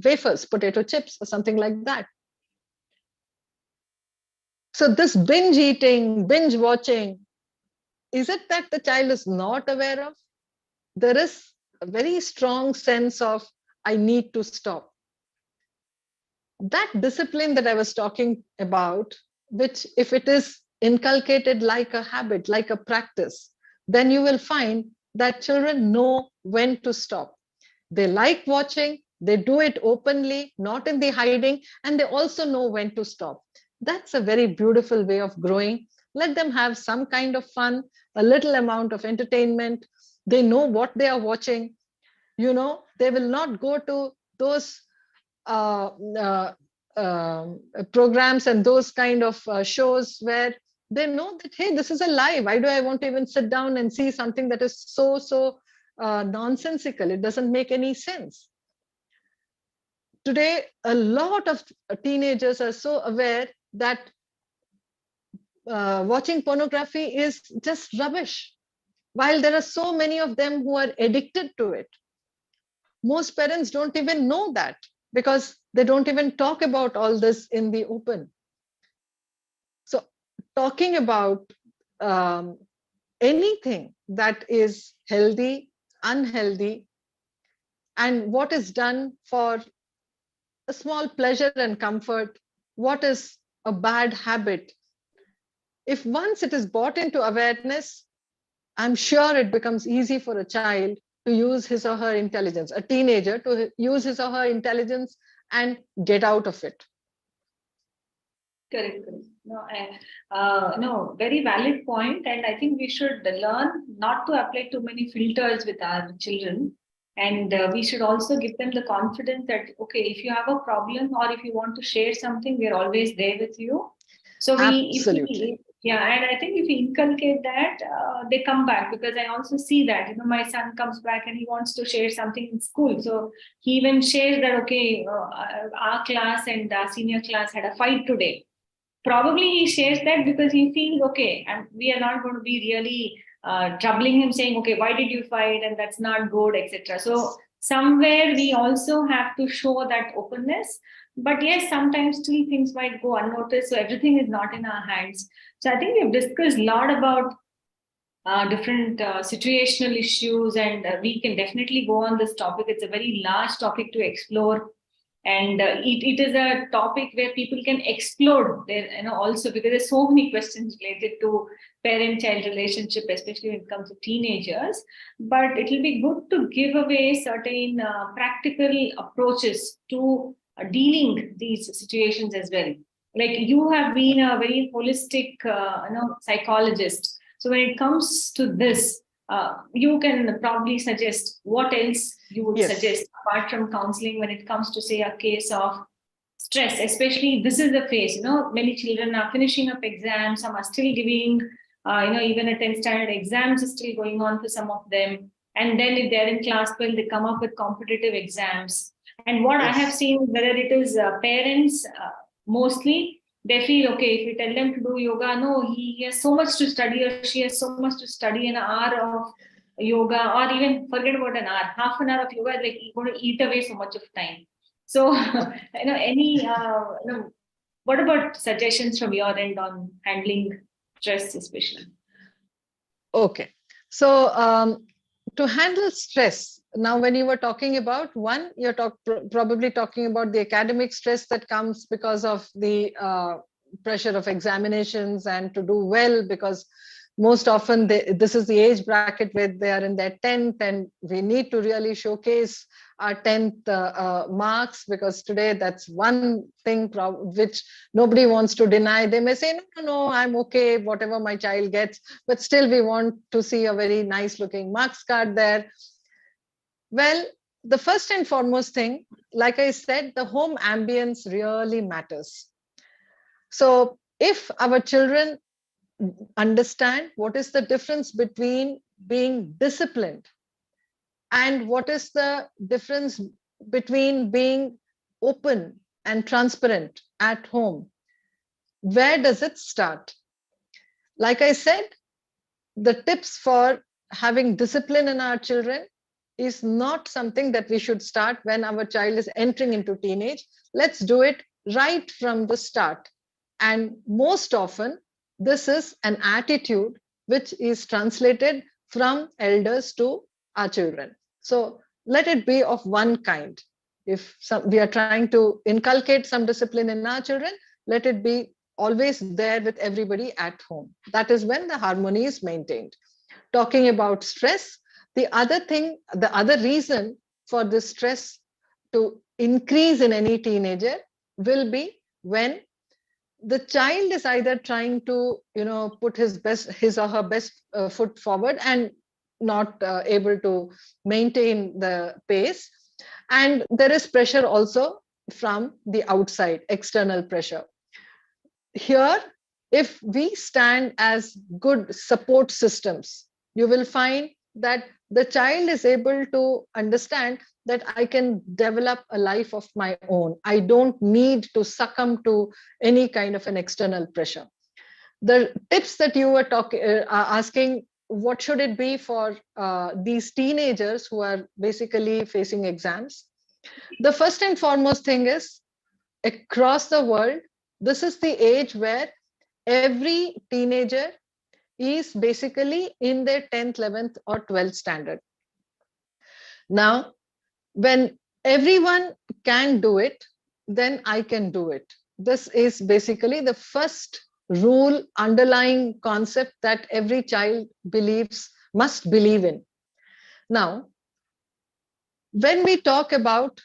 wafers, potato chips, or something like that. So this binge eating, binge watching, is it that the child is not aware of? There is a very strong sense of, I need to stop. That discipline that I was talking about, which if it is inculcated like a habit, like a practice, then you will find that children know when to stop. They like watching, they do it openly, not in the hiding, and they also know when to stop. That's a very beautiful way of growing. Let them have some kind of fun, a little amount of entertainment. They know what they are watching. They will not go to those uh, uh, programs and those kind of shows where they know that, hey, this is a lie. Why do I want to even sit down and see something that is so nonsensical? It doesn't make any sense. Today, a lot of teenagers are so aware that watching pornography is just rubbish, while there are so many of them who are addicted to it. Most parents don't even know that, because they don't even talk about all this in the open. So talking about anything that is healthy, unhealthy, and what is done for a small pleasure and comfort, what is a bad habit, if once it is brought into awareness, I'm sure it becomes easy for a child to use his or her intelligence, a teenager to use his or her intelligence and get out of it. Correct. No, very valid point. And I think we should learn not to apply too many filters with our children. And we should also give them the confidence that, okay, if you have a problem or if you want to share something, we're always there with you. So Absolutely. and I think if we inculcate that, they come back, because I also see that, my son comes back and he wants to share something in school. So he even shares that, okay, our class and our senior class had a fight today. Probably he shares that because he feels, okay, and we are not going to be really troubling him, saying, okay, why did you fight, and that's not good, etc. So somewhere we also have to show that openness. But yes, sometimes still things might go unnoticed, so everything is not in our hands. So I think we've discussed a lot about different situational issues, and we can definitely go on this topic. It's a very large topic to explore, and it is a topic where people can explore their, also, because there's so many questions related to parent-child relationship, especially when it comes to teenagers. But it will be good to give away certain practical approaches to dealing these situations as well. Like, you have been a very holistic, psychologist. So when it comes to this, you can probably suggest what else you would Yes. suggest apart from counseling when it comes to, say, a case of stress. Especially, this is the phase, many children are finishing up exams, some are still giving, even a 10th standard exams is still going on for some of them. And then if they're in class 12, they come up with competitive exams. And what I have Yes. seen, whether it is parents, mostly, they feel, okay, if we tell them to do yoga, no, he has so much to study, or she has so much to study. An hour of yoga, or even forget about an hour, half an hour of yoga, like, you're going to eat away so much of time. So, what about suggestions from your end on handling stress, especially? Okay. So to handle stress, now when you were talking about one, you're probably talking about the academic stress that comes because of the pressure of examinations and to do well, because most often this is the age bracket where they are in their 10th, and we need to really showcase our 10th marks, because today that's one thing which nobody wants to deny. They may say, no, no, no, I'm okay, whatever my child gets, but still we want to see a very nice looking marks card there. Well, the first and foremost thing, like I said, the home ambience really matters. So if our children understand what is the difference between being disciplined and what is the difference between being open and transparent at home, where does it start? Like I said, the tips for having discipline in our children is not something that we should start when our child is entering into teenage. Let's do it right from the start. And most often, this is an attitude which is translated from elders to our children. So let it be of one kind. If we are trying to inculcate some discipline in our children, let it be always there with everybody at home. That is when the harmony is maintained. Talking about stress, the other reason for the stress to increase in any teenager will be when the child is either trying to put his or her best foot forward and not able to maintain the pace, and there is pressure also from the outside, external pressure. Here, if we stand as good support systems, you will find that the child is able to understand that I can develop a life of my own. I don't need to succumb to any kind of an external pressure. The tips that you were asking, what should it be for these teenagers who are basically facing exams? The first and foremost thing is, across the world, this is the age where every teenager is basically in their 10th, 11th, or 12th standard. Now, when everyone can do it, then I can do it. This is basically the first rule, underlying concept that every child must believe in. Now, when we talk about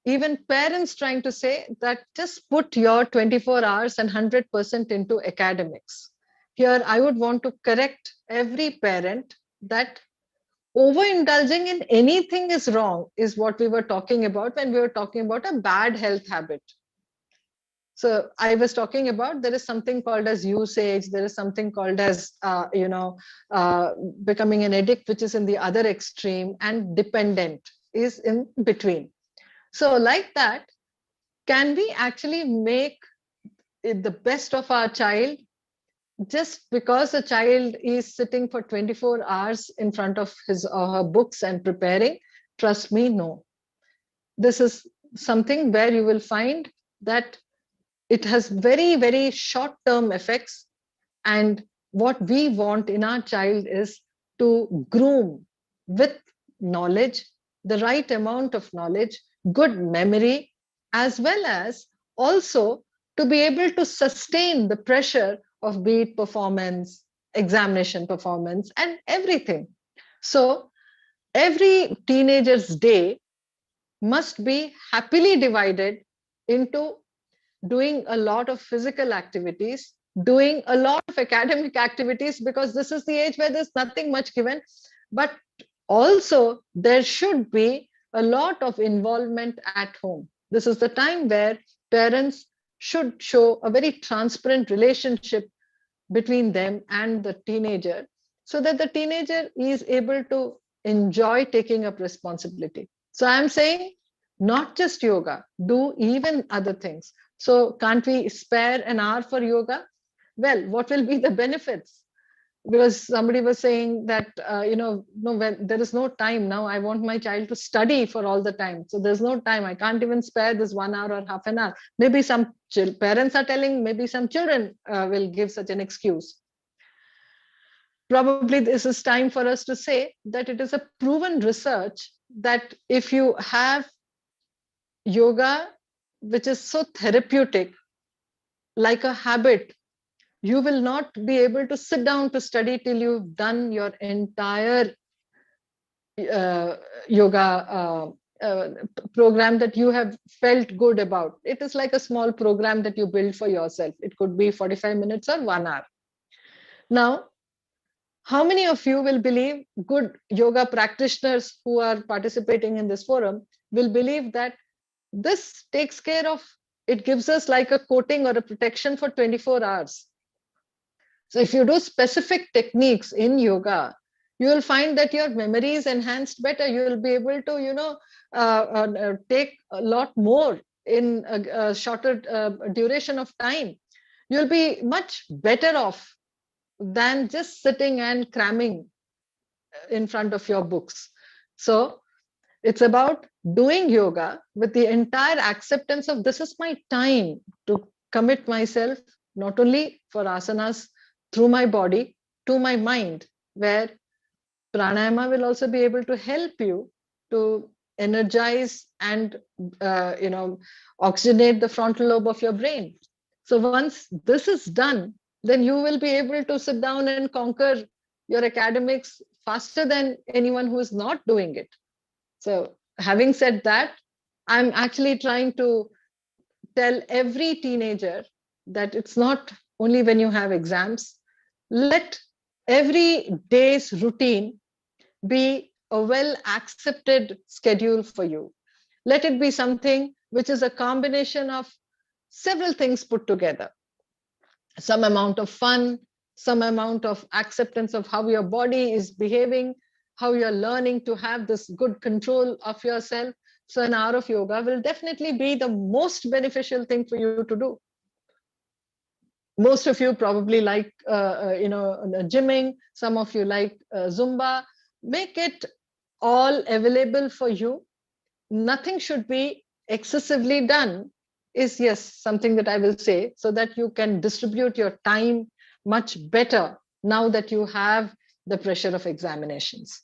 even parents trying to say that just put your 24 hours and 100% into academics, here I would want to correct every parent that overindulging in anything is wrong, is what we were talking about when we were talking about a bad health habit. So I was talking about, there is something called as usage, there is something called as becoming an addict, which is in the other extreme, and dependent is in between. So like that, can we actually make the best of our child just because a child is sitting for 24 hours in front of his or her books and preparing? Trust me, no. This is something where you will find that it has very, very short-term effects, and what we want in our child is to groom with knowledge, the right amount of knowledge, good memory, as well as also to be able to sustain the pressure of be it performance, examination performance, and everything. So every teenager's day must be happily divided into doing a lot of physical activities, doing a lot of academic activities, because this is the age where there's nothing much given. But also, there should be a lot of involvement at home. This is the time where parents should show a very transparent relationship between them and the teenager, so that the teenager is able to enjoy taking up responsibility. So I'm saying not just yoga, do even other things. So can't we spare an hour for yoga? Well, what will be the benefits? Because somebody was saying that no, when there is no time now, I want my child to study for all the time, so there's no time, I can't even spare this 1 hour or half an hour. Maybe some parents are telling, maybe some children will give such an excuse. Probably this is time for us to say that it is a proven research that if you have yoga, which is so therapeutic, like a habit, you will not be able to sit down to study till you've done your entire uh, yoga program that you have felt good about. It is like a small program that you build for yourself. It could be 45 minutes or 1 hour. Now, how many of you will believe, good yoga practitioners who are participating in this forum will believe that this takes care of, it gives us like a coating or a protection for 24 hours. So if you do specific techniques in yoga, you will find that your memory is enhanced better. You will be able to, take a lot more in a shorter duration of time. You'll be much better off than just sitting and cramming in front of your books. So it's about doing yoga with the entire acceptance of, this is my time to commit myself not only for asanas through my body to my mind, where pranayama will also be able to help you to energize and oxygenate the frontal lobe of your brain. So once this is done, then you will be able to sit down and conquer your academics faster than anyone who is not doing it. So having said that, I'm actually trying to tell every teenager that it's not only when you have exams. Let every day's routine be a well accepted schedule for you. Let it be something which is a combination of several things put together. Some amount of fun, some amount of acceptance of how your body is behaving, how you're learning to have this good control of yourself. So an hour of yoga will definitely be the most beneficial thing for you to do. Most of you probably like gymming, some of you like Zumba. Make it all available for you. Nothing should be excessively done, is yes something that I will say, so that you can distribute your time much better now that you have the pressure of examinations.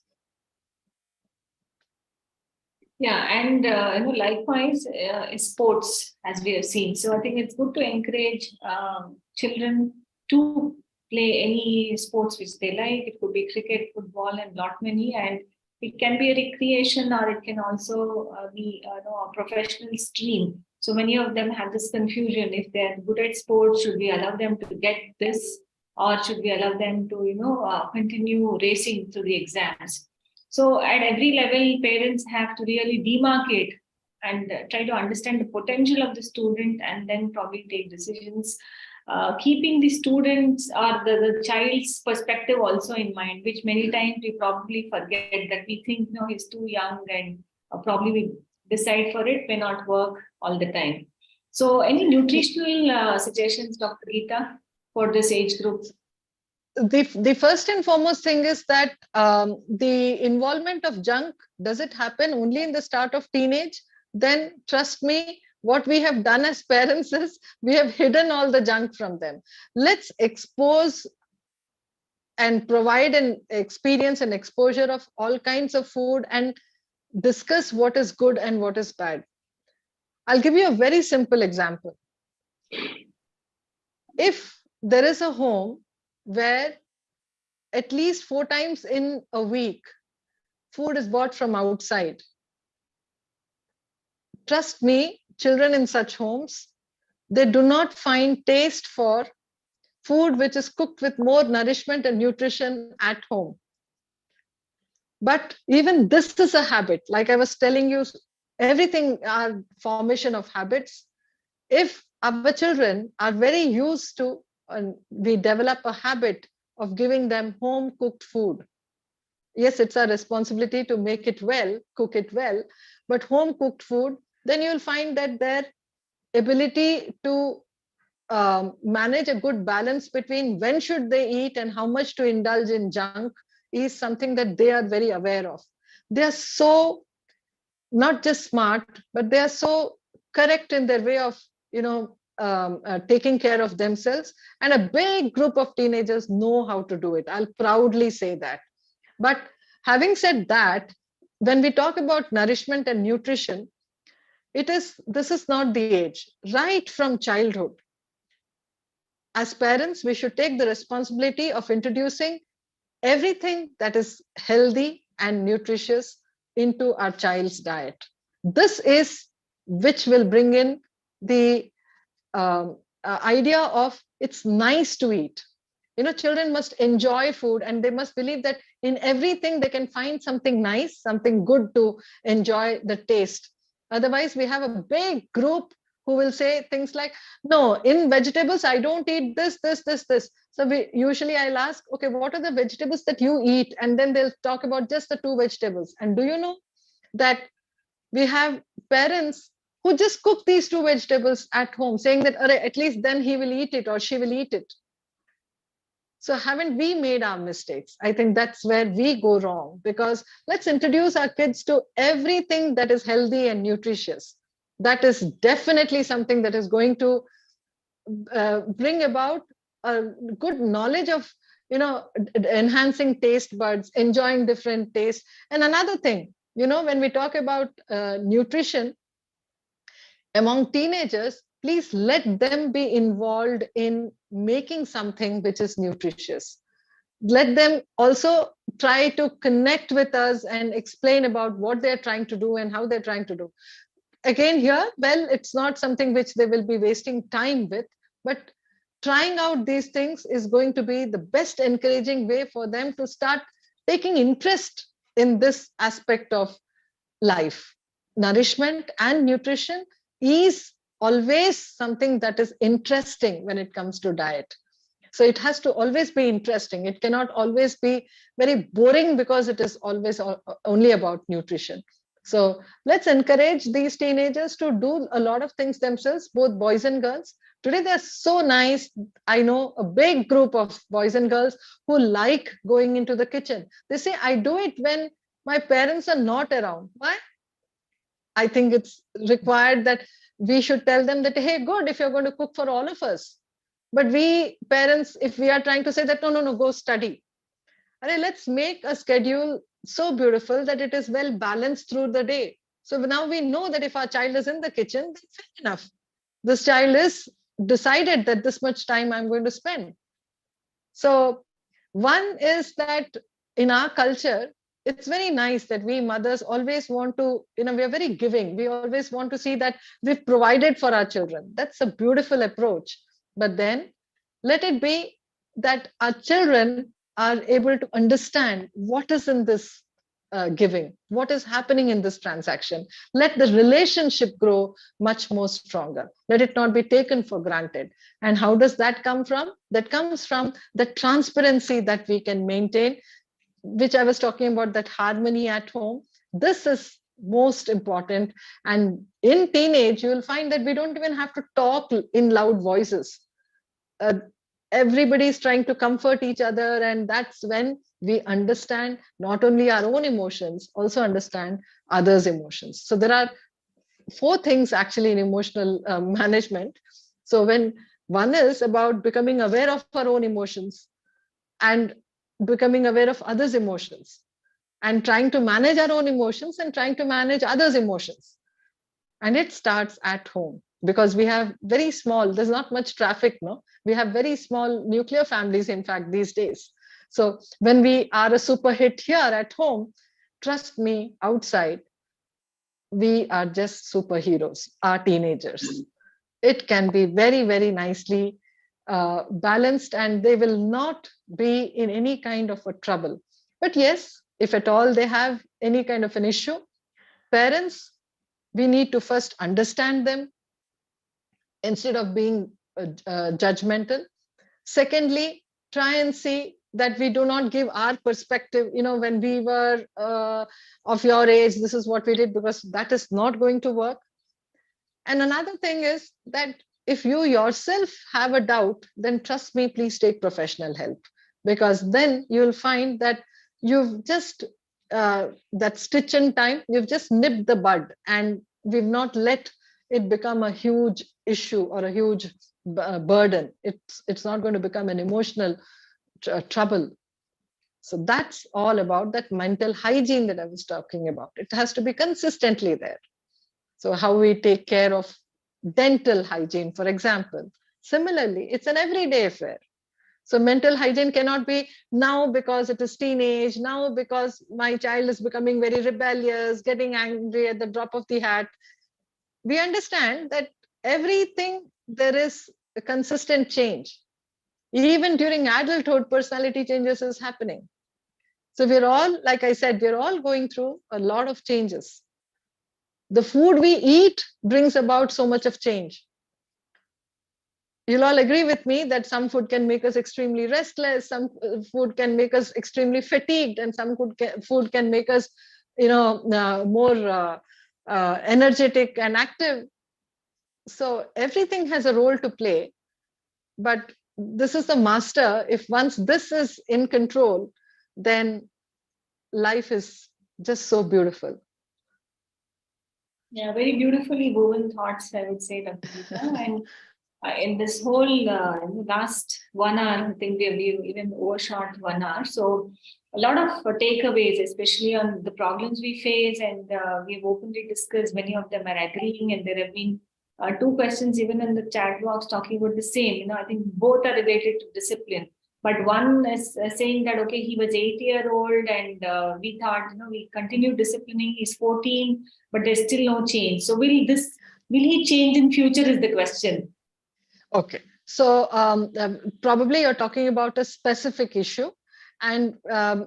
Yeah, and likewise, sports, as we have seen. So I think it's good to encourage children to play any sports which they like. It could be cricket, football, and lot many. And it can be a recreation, or it can also be a professional stream. So many of them have this confusion: if they're good at sports, should we allow them to get this, or should we allow them to continue racing through the exams? So at every level, parents have to really demarcate and try to understand the potential of the student, and then probably take decisions, keeping the students or the child's perspective also in mind, which many times we probably forget, that we think, no, he's too young, and probably we decide for it, may not work all the time. So any nutritional suggestions, Dr. Geeta, for this age group? The first and foremost thing is that the involvement of junk, does it happen only in the start of teenage? Then trust me, what we have done as parents is we have hidden all the junk from them. Let's expose and provide an experience and exposure of all kinds of food and discuss what is good and what is bad. I'll give you a very simple example. If there is a home where at least 4 times in a week food is bought from outside, trust me, children in such homes, they do not find taste for food which is cooked with more nourishment and nutrition at home. But even this is a habit. Like I was telling you, everything are formation of habits. If our children are very used to, we develop a habit of giving them home cooked food. Yes, it's our responsibility to make it well, cook it well, but home cooked food, then you'll find that their ability to manage a good balance between when should they eat and how much to indulge in junk is something that they are very aware of. They are so not just smart, but they are so correct in their way of, taking care of themselves. And a big group of teenagers know how to do it. I'll proudly say that. But having said that, when we talk about nourishment and nutrition, this is not the age. Right from childhood, as parents, we should take the responsibility of introducing everything that is healthy and nutritious into our child's diet. This is which will bring in the idea of it's nice to eat. Children must enjoy food and they must believe that in everything they can find something nice, something good to enjoy the taste. Otherwise, we have a big group who will say things like, no, in vegetables, I don't eat this. So I'll ask, okay, what are the vegetables that you eat? And then they'll talk about just the 2 vegetables. And do you know that we have parents who just cook these 2 vegetables at home, saying that at least then he will eat it or she will eat it. So haven't we made our mistakes? I think that's where we go wrong, because let's introduce our kids to everything that is healthy and nutritious. That is definitely something that is going to bring about a good knowledge of, enhancing taste buds, enjoying different tastes. And another thing, when we talk about nutrition among teenagers, please let them be involved in making something which is nutritious. Let them also try to connect with us and explain about what they're trying to do and how they're trying to do. Again, here, well, it's not something which they will be wasting time with, but trying out these things is going to be the best encouraging way for them to start taking interest in this aspect of life. Nourishment and nutrition is always something that is interesting when it comes to diet. So it has to always be interesting. It cannot always be very boring because it is always only about nutrition. So let's encourage these teenagers to do a lot of things themselves, both boys and girls. Today, they're so nice. I know a big group of boys and girls who like going into the kitchen. They say, I do it when my parents are not around. Why? I think it's required that we should tell them that, hey, good, if you're going to cook for all of us. But we parents, if we are trying to say that, no, go study. Let's make a schedule so beautiful that it is well balanced through the day. So now we know that if our child is in the kitchen, then fair enough. This child is decided that this much time I'm going to spend. So one is that in our culture, it's very nice that we mothers always want to, we are very giving. We always want to see that we've provided for our children. That's a beautiful approach. But then let it be that our children are able to understand what is in this giving, what is happening in this transaction. Let the relationship grow much more stronger. Let it not be taken for granted. And how does that come from? That comes from the transparency that we can maintain, which I was talking about, that harmony at home. This is most important. And in teenage, you will find that we don't even have to talk in loud voices. Everybody is trying to comfort each other. And that's when we understand not only our own emotions, also understand others' emotions. So there are 4 things actually in emotional management. So when one is about becoming aware of our own emotions, and becoming aware of others' emotions and trying to manage our own emotions and trying to manage others' emotions. And it starts at home because we have very small, there's not much traffic, no? We have very small nuclear families, in fact, these days. So when we are a super hit here at home, trust me, outside, we are just superheroes, our teenagers. It can be very, very nicely balanced, and they will not be in any kind of a trouble. But yes, if at all they have any kind of an issue, parents, we need to first understand them instead of being judgmental. Secondly, try and see that we do not give our perspective. When we were of your age, this is what we did, because that is not going to work. And another thing is that if you yourself have a doubt, then trust me, please take professional help, because then you'll find that you've just, that stitch in time, you've just nipped the bud, and we've not let it become a huge issue or a huge burden. It's not going to become an emotional trouble. So that's all about that mental hygiene that I was talking about. It has to be consistently there. So how we take care of dental hygiene, for example. Similarly, it's an everyday affair. So mental hygiene cannot be now because it is teenage, now because my child is becoming very rebellious, getting angry at the drop of the hat. We understand that everything, there is a consistent change. Even during adulthood, personality changes is happening. So we're all, like I said, we're all going through a lot of changes. The food we eat brings about so much of change. You'll all agree with me that some food can make us extremely restless, some food can make us extremely fatigued, and some food can make us, more energetic and active. So everything has a role to play, but this is the master. If once this is in control, then life is just so beautiful. Yeah, very beautifully woven thoughts, I would say, Dr. Geeta. And in this whole in the last 1 hour, I think we've even overshot 1 hour. So a lot of takeaways, especially on the problems we face, and we've openly discussed. Many of them are agreeing, and there have been two questions even in the chat box talking about the same. I think both are related to discipline. But one is saying that, okay, he was 8-year-old and we thought, we continue disciplining. He's 14, but there's still no change. So will he change in future is the question. Okay. So probably you're talking about a specific issue. And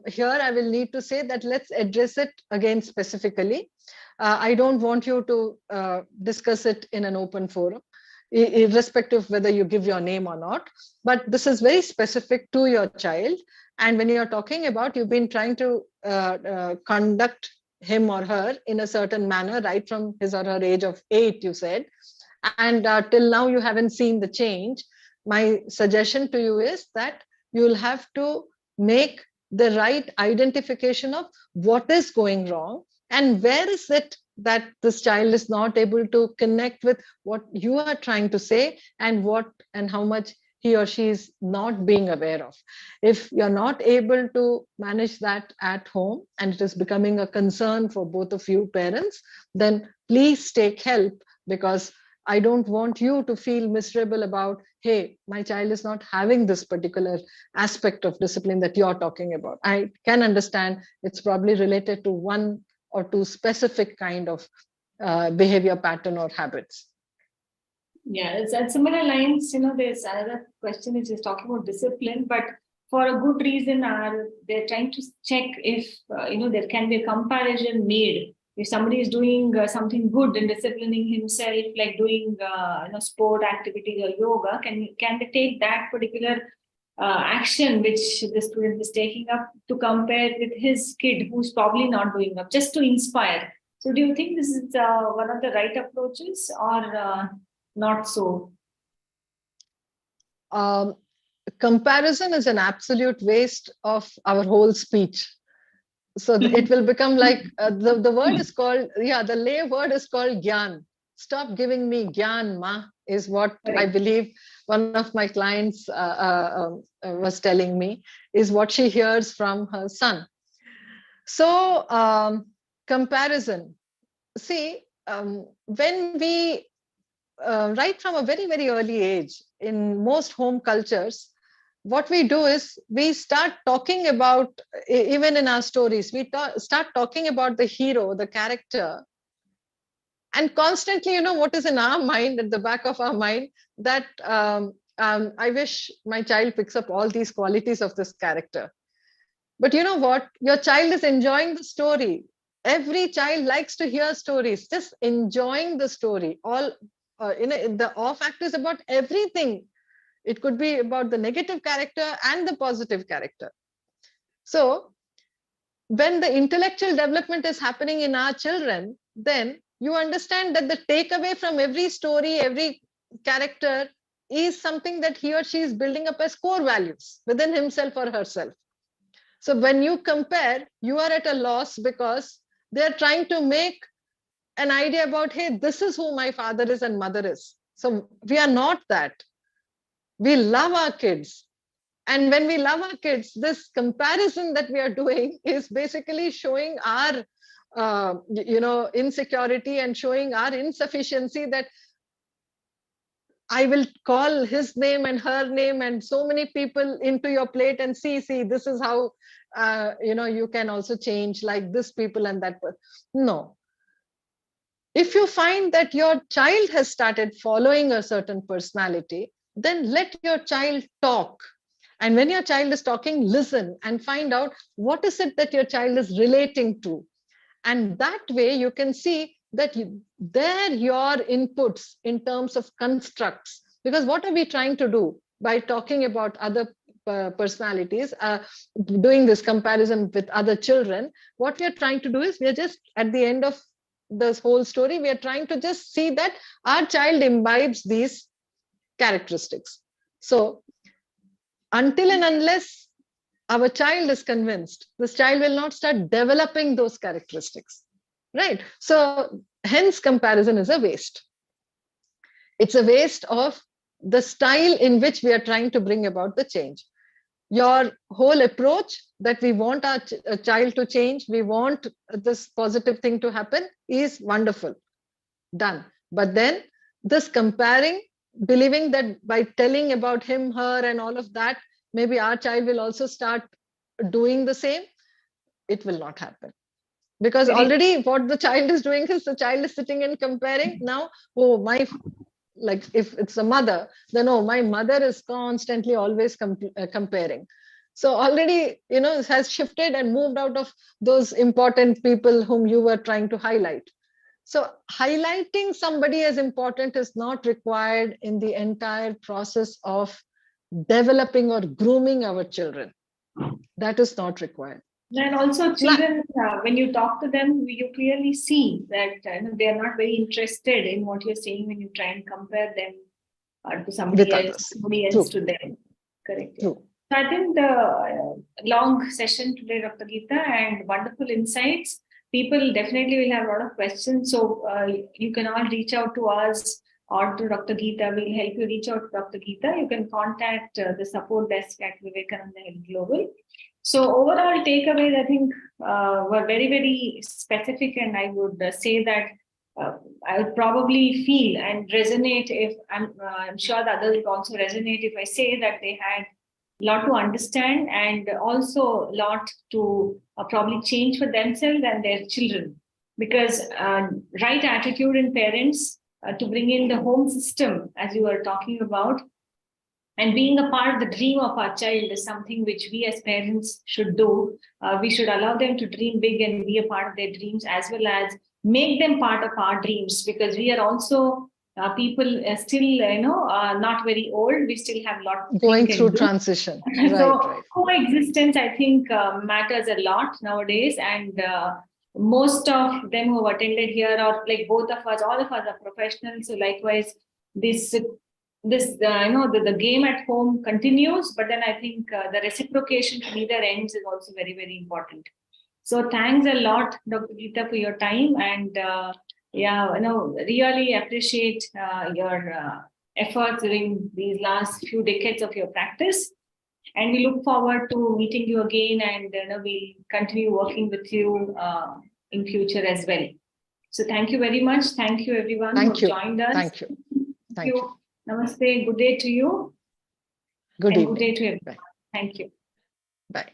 here I will need to say that let's address it again specifically. I don't want you to discuss it in an open forum, irrespective of whether you give your name or not. But this is very specific to your child. And when you're talking about, you've been trying to conduct him or her in a certain manner, right from his or her age of 8, you said. And till now you haven't seen the change. My suggestion to you is that you'll have to make the right identification of what is going wrong and where is it that this child is not able to connect with what you are trying to say, and what and how much he or she is not being aware of. If you're not able to manage that at home and it is becoming a concern for both of you parents, then please take help, because I don't want you to feel miserable about, hey, my child is not having this particular aspect of discipline that you're talking about. I can understand it's probably related to one or two specific kind of behavior pattern or habits. Yeah, it's at similar lines. There's another question which is talking about discipline, but for a good reason. They're trying to check if there can be a comparison made. If somebody is doing something good in disciplining himself, like doing sport activities or yoga, can they take that particular action which the student is taking up to compare with his kid who's probably not doing up, just to inspire? So do you think this is one of the right approaches, or not so? Comparison is an absolute waste of our whole speech. So it will become like the word is called, the lay word is called gyan. Stop giving me gyan, ma, is what I believe one of my clients was telling me is what she hears from her son. So comparison. See, when we right from a very, very early age in most home cultures, what we do is we start talking about, even in our stories, we start talking about the hero, the character, and constantly, what is in our mind, at the back of our mind, that I wish my child picks up all these qualities of this character. But you know what? Your child is enjoying the story. Every child likes to hear stories, just enjoying the story. All the awe factor is about everything. It could be about the negative character and the positive character. So when the intellectual development is happening in our children, then you understand that the takeaway from every story, every character is something that he or she is building up as core values within himself or herself. So when you compare, you are at a loss because they're trying to make an idea about, hey, this is who my father is and mother is. So we are not that. We love our kids. And when we love our kids, this comparison that we are doing is basically showing our insecurity and showing our insufficiency, that I will call his name and her name and so many people into your plate and see, this is how, you can also change like this people and that person. No. If you find that your child has started following a certain personality, then let your child talk. And when your child is talking, listen and find out what is it that your child is relating to. And that way you can see that your inputs in terms of constructs, because what are we trying to do by talking about other personalities, doing this comparison with other children? What we are trying to do is, we are just at the end of this whole story, we are trying to just see that our child imbibes these characteristics. So until and unless our child is convinced, this child will not start developing those characteristics, right? So hence comparison is a waste. It's a waste of the style in which we are trying to bring about the change. Your whole approach that we want our child to change, we want this positive thing to happen, is wonderful, done. But then this comparing, believing that by telling about him, her and all of that, maybe our child will also start doing the same, it will not happen. Because already what the child is doing is, the child is sitting and comparing. Now, like if it's a mother, then my mother is constantly always comparing. So already, it has shifted and moved out of those important people whom you were trying to highlight. So highlighting somebody as important is not required in the entire process of developing or grooming our children. That is not required. And also children, when you talk to them, you clearly see that they are not very interested in what you're saying when you try and compare them to somebody else to them. Correct. True. So I think the long session today, Dr. Geeta, and wonderful insights. People definitely will have a lot of questions. So you can all reach out to us or to Dr. Geeta. We'll help you reach out to Dr. Geeta. You can contact the support desk at Vivekananda Health Global. So overall takeaways, I think, were very, very specific, and I would say that I would probably feel and resonate if I'm sure the others would also resonate if I say that they had a lot to understand and also a lot to probably change for themselves and their children. Because right attitude in parents to bring in the home system, as you were talking about, and being a part of the dream of our child is something which we as parents should do. We should allow them to dream big and be a part of their dreams, as well as make them part of our dreams, because we are also people still, not very old. We still have a lot going through transition. So coexistence, I think, matters a lot nowadays. And most of them who have attended here, or like both of us, all of us are professionals. So likewise, the game at home continues, but then I think the reciprocation from either ends is also very, very important. So thanks a lot, Dr. Geeta, for your time, and really appreciate your efforts during these last few decades of your practice. And we look forward to meeting you again, and we'll continue working with you in future as well. So thank you very much. Thank you everyone who joined us. Thank you. Thank you. Namaste. Good day to you. Good evening. Good day to everyone. Bye. Thank you. Bye.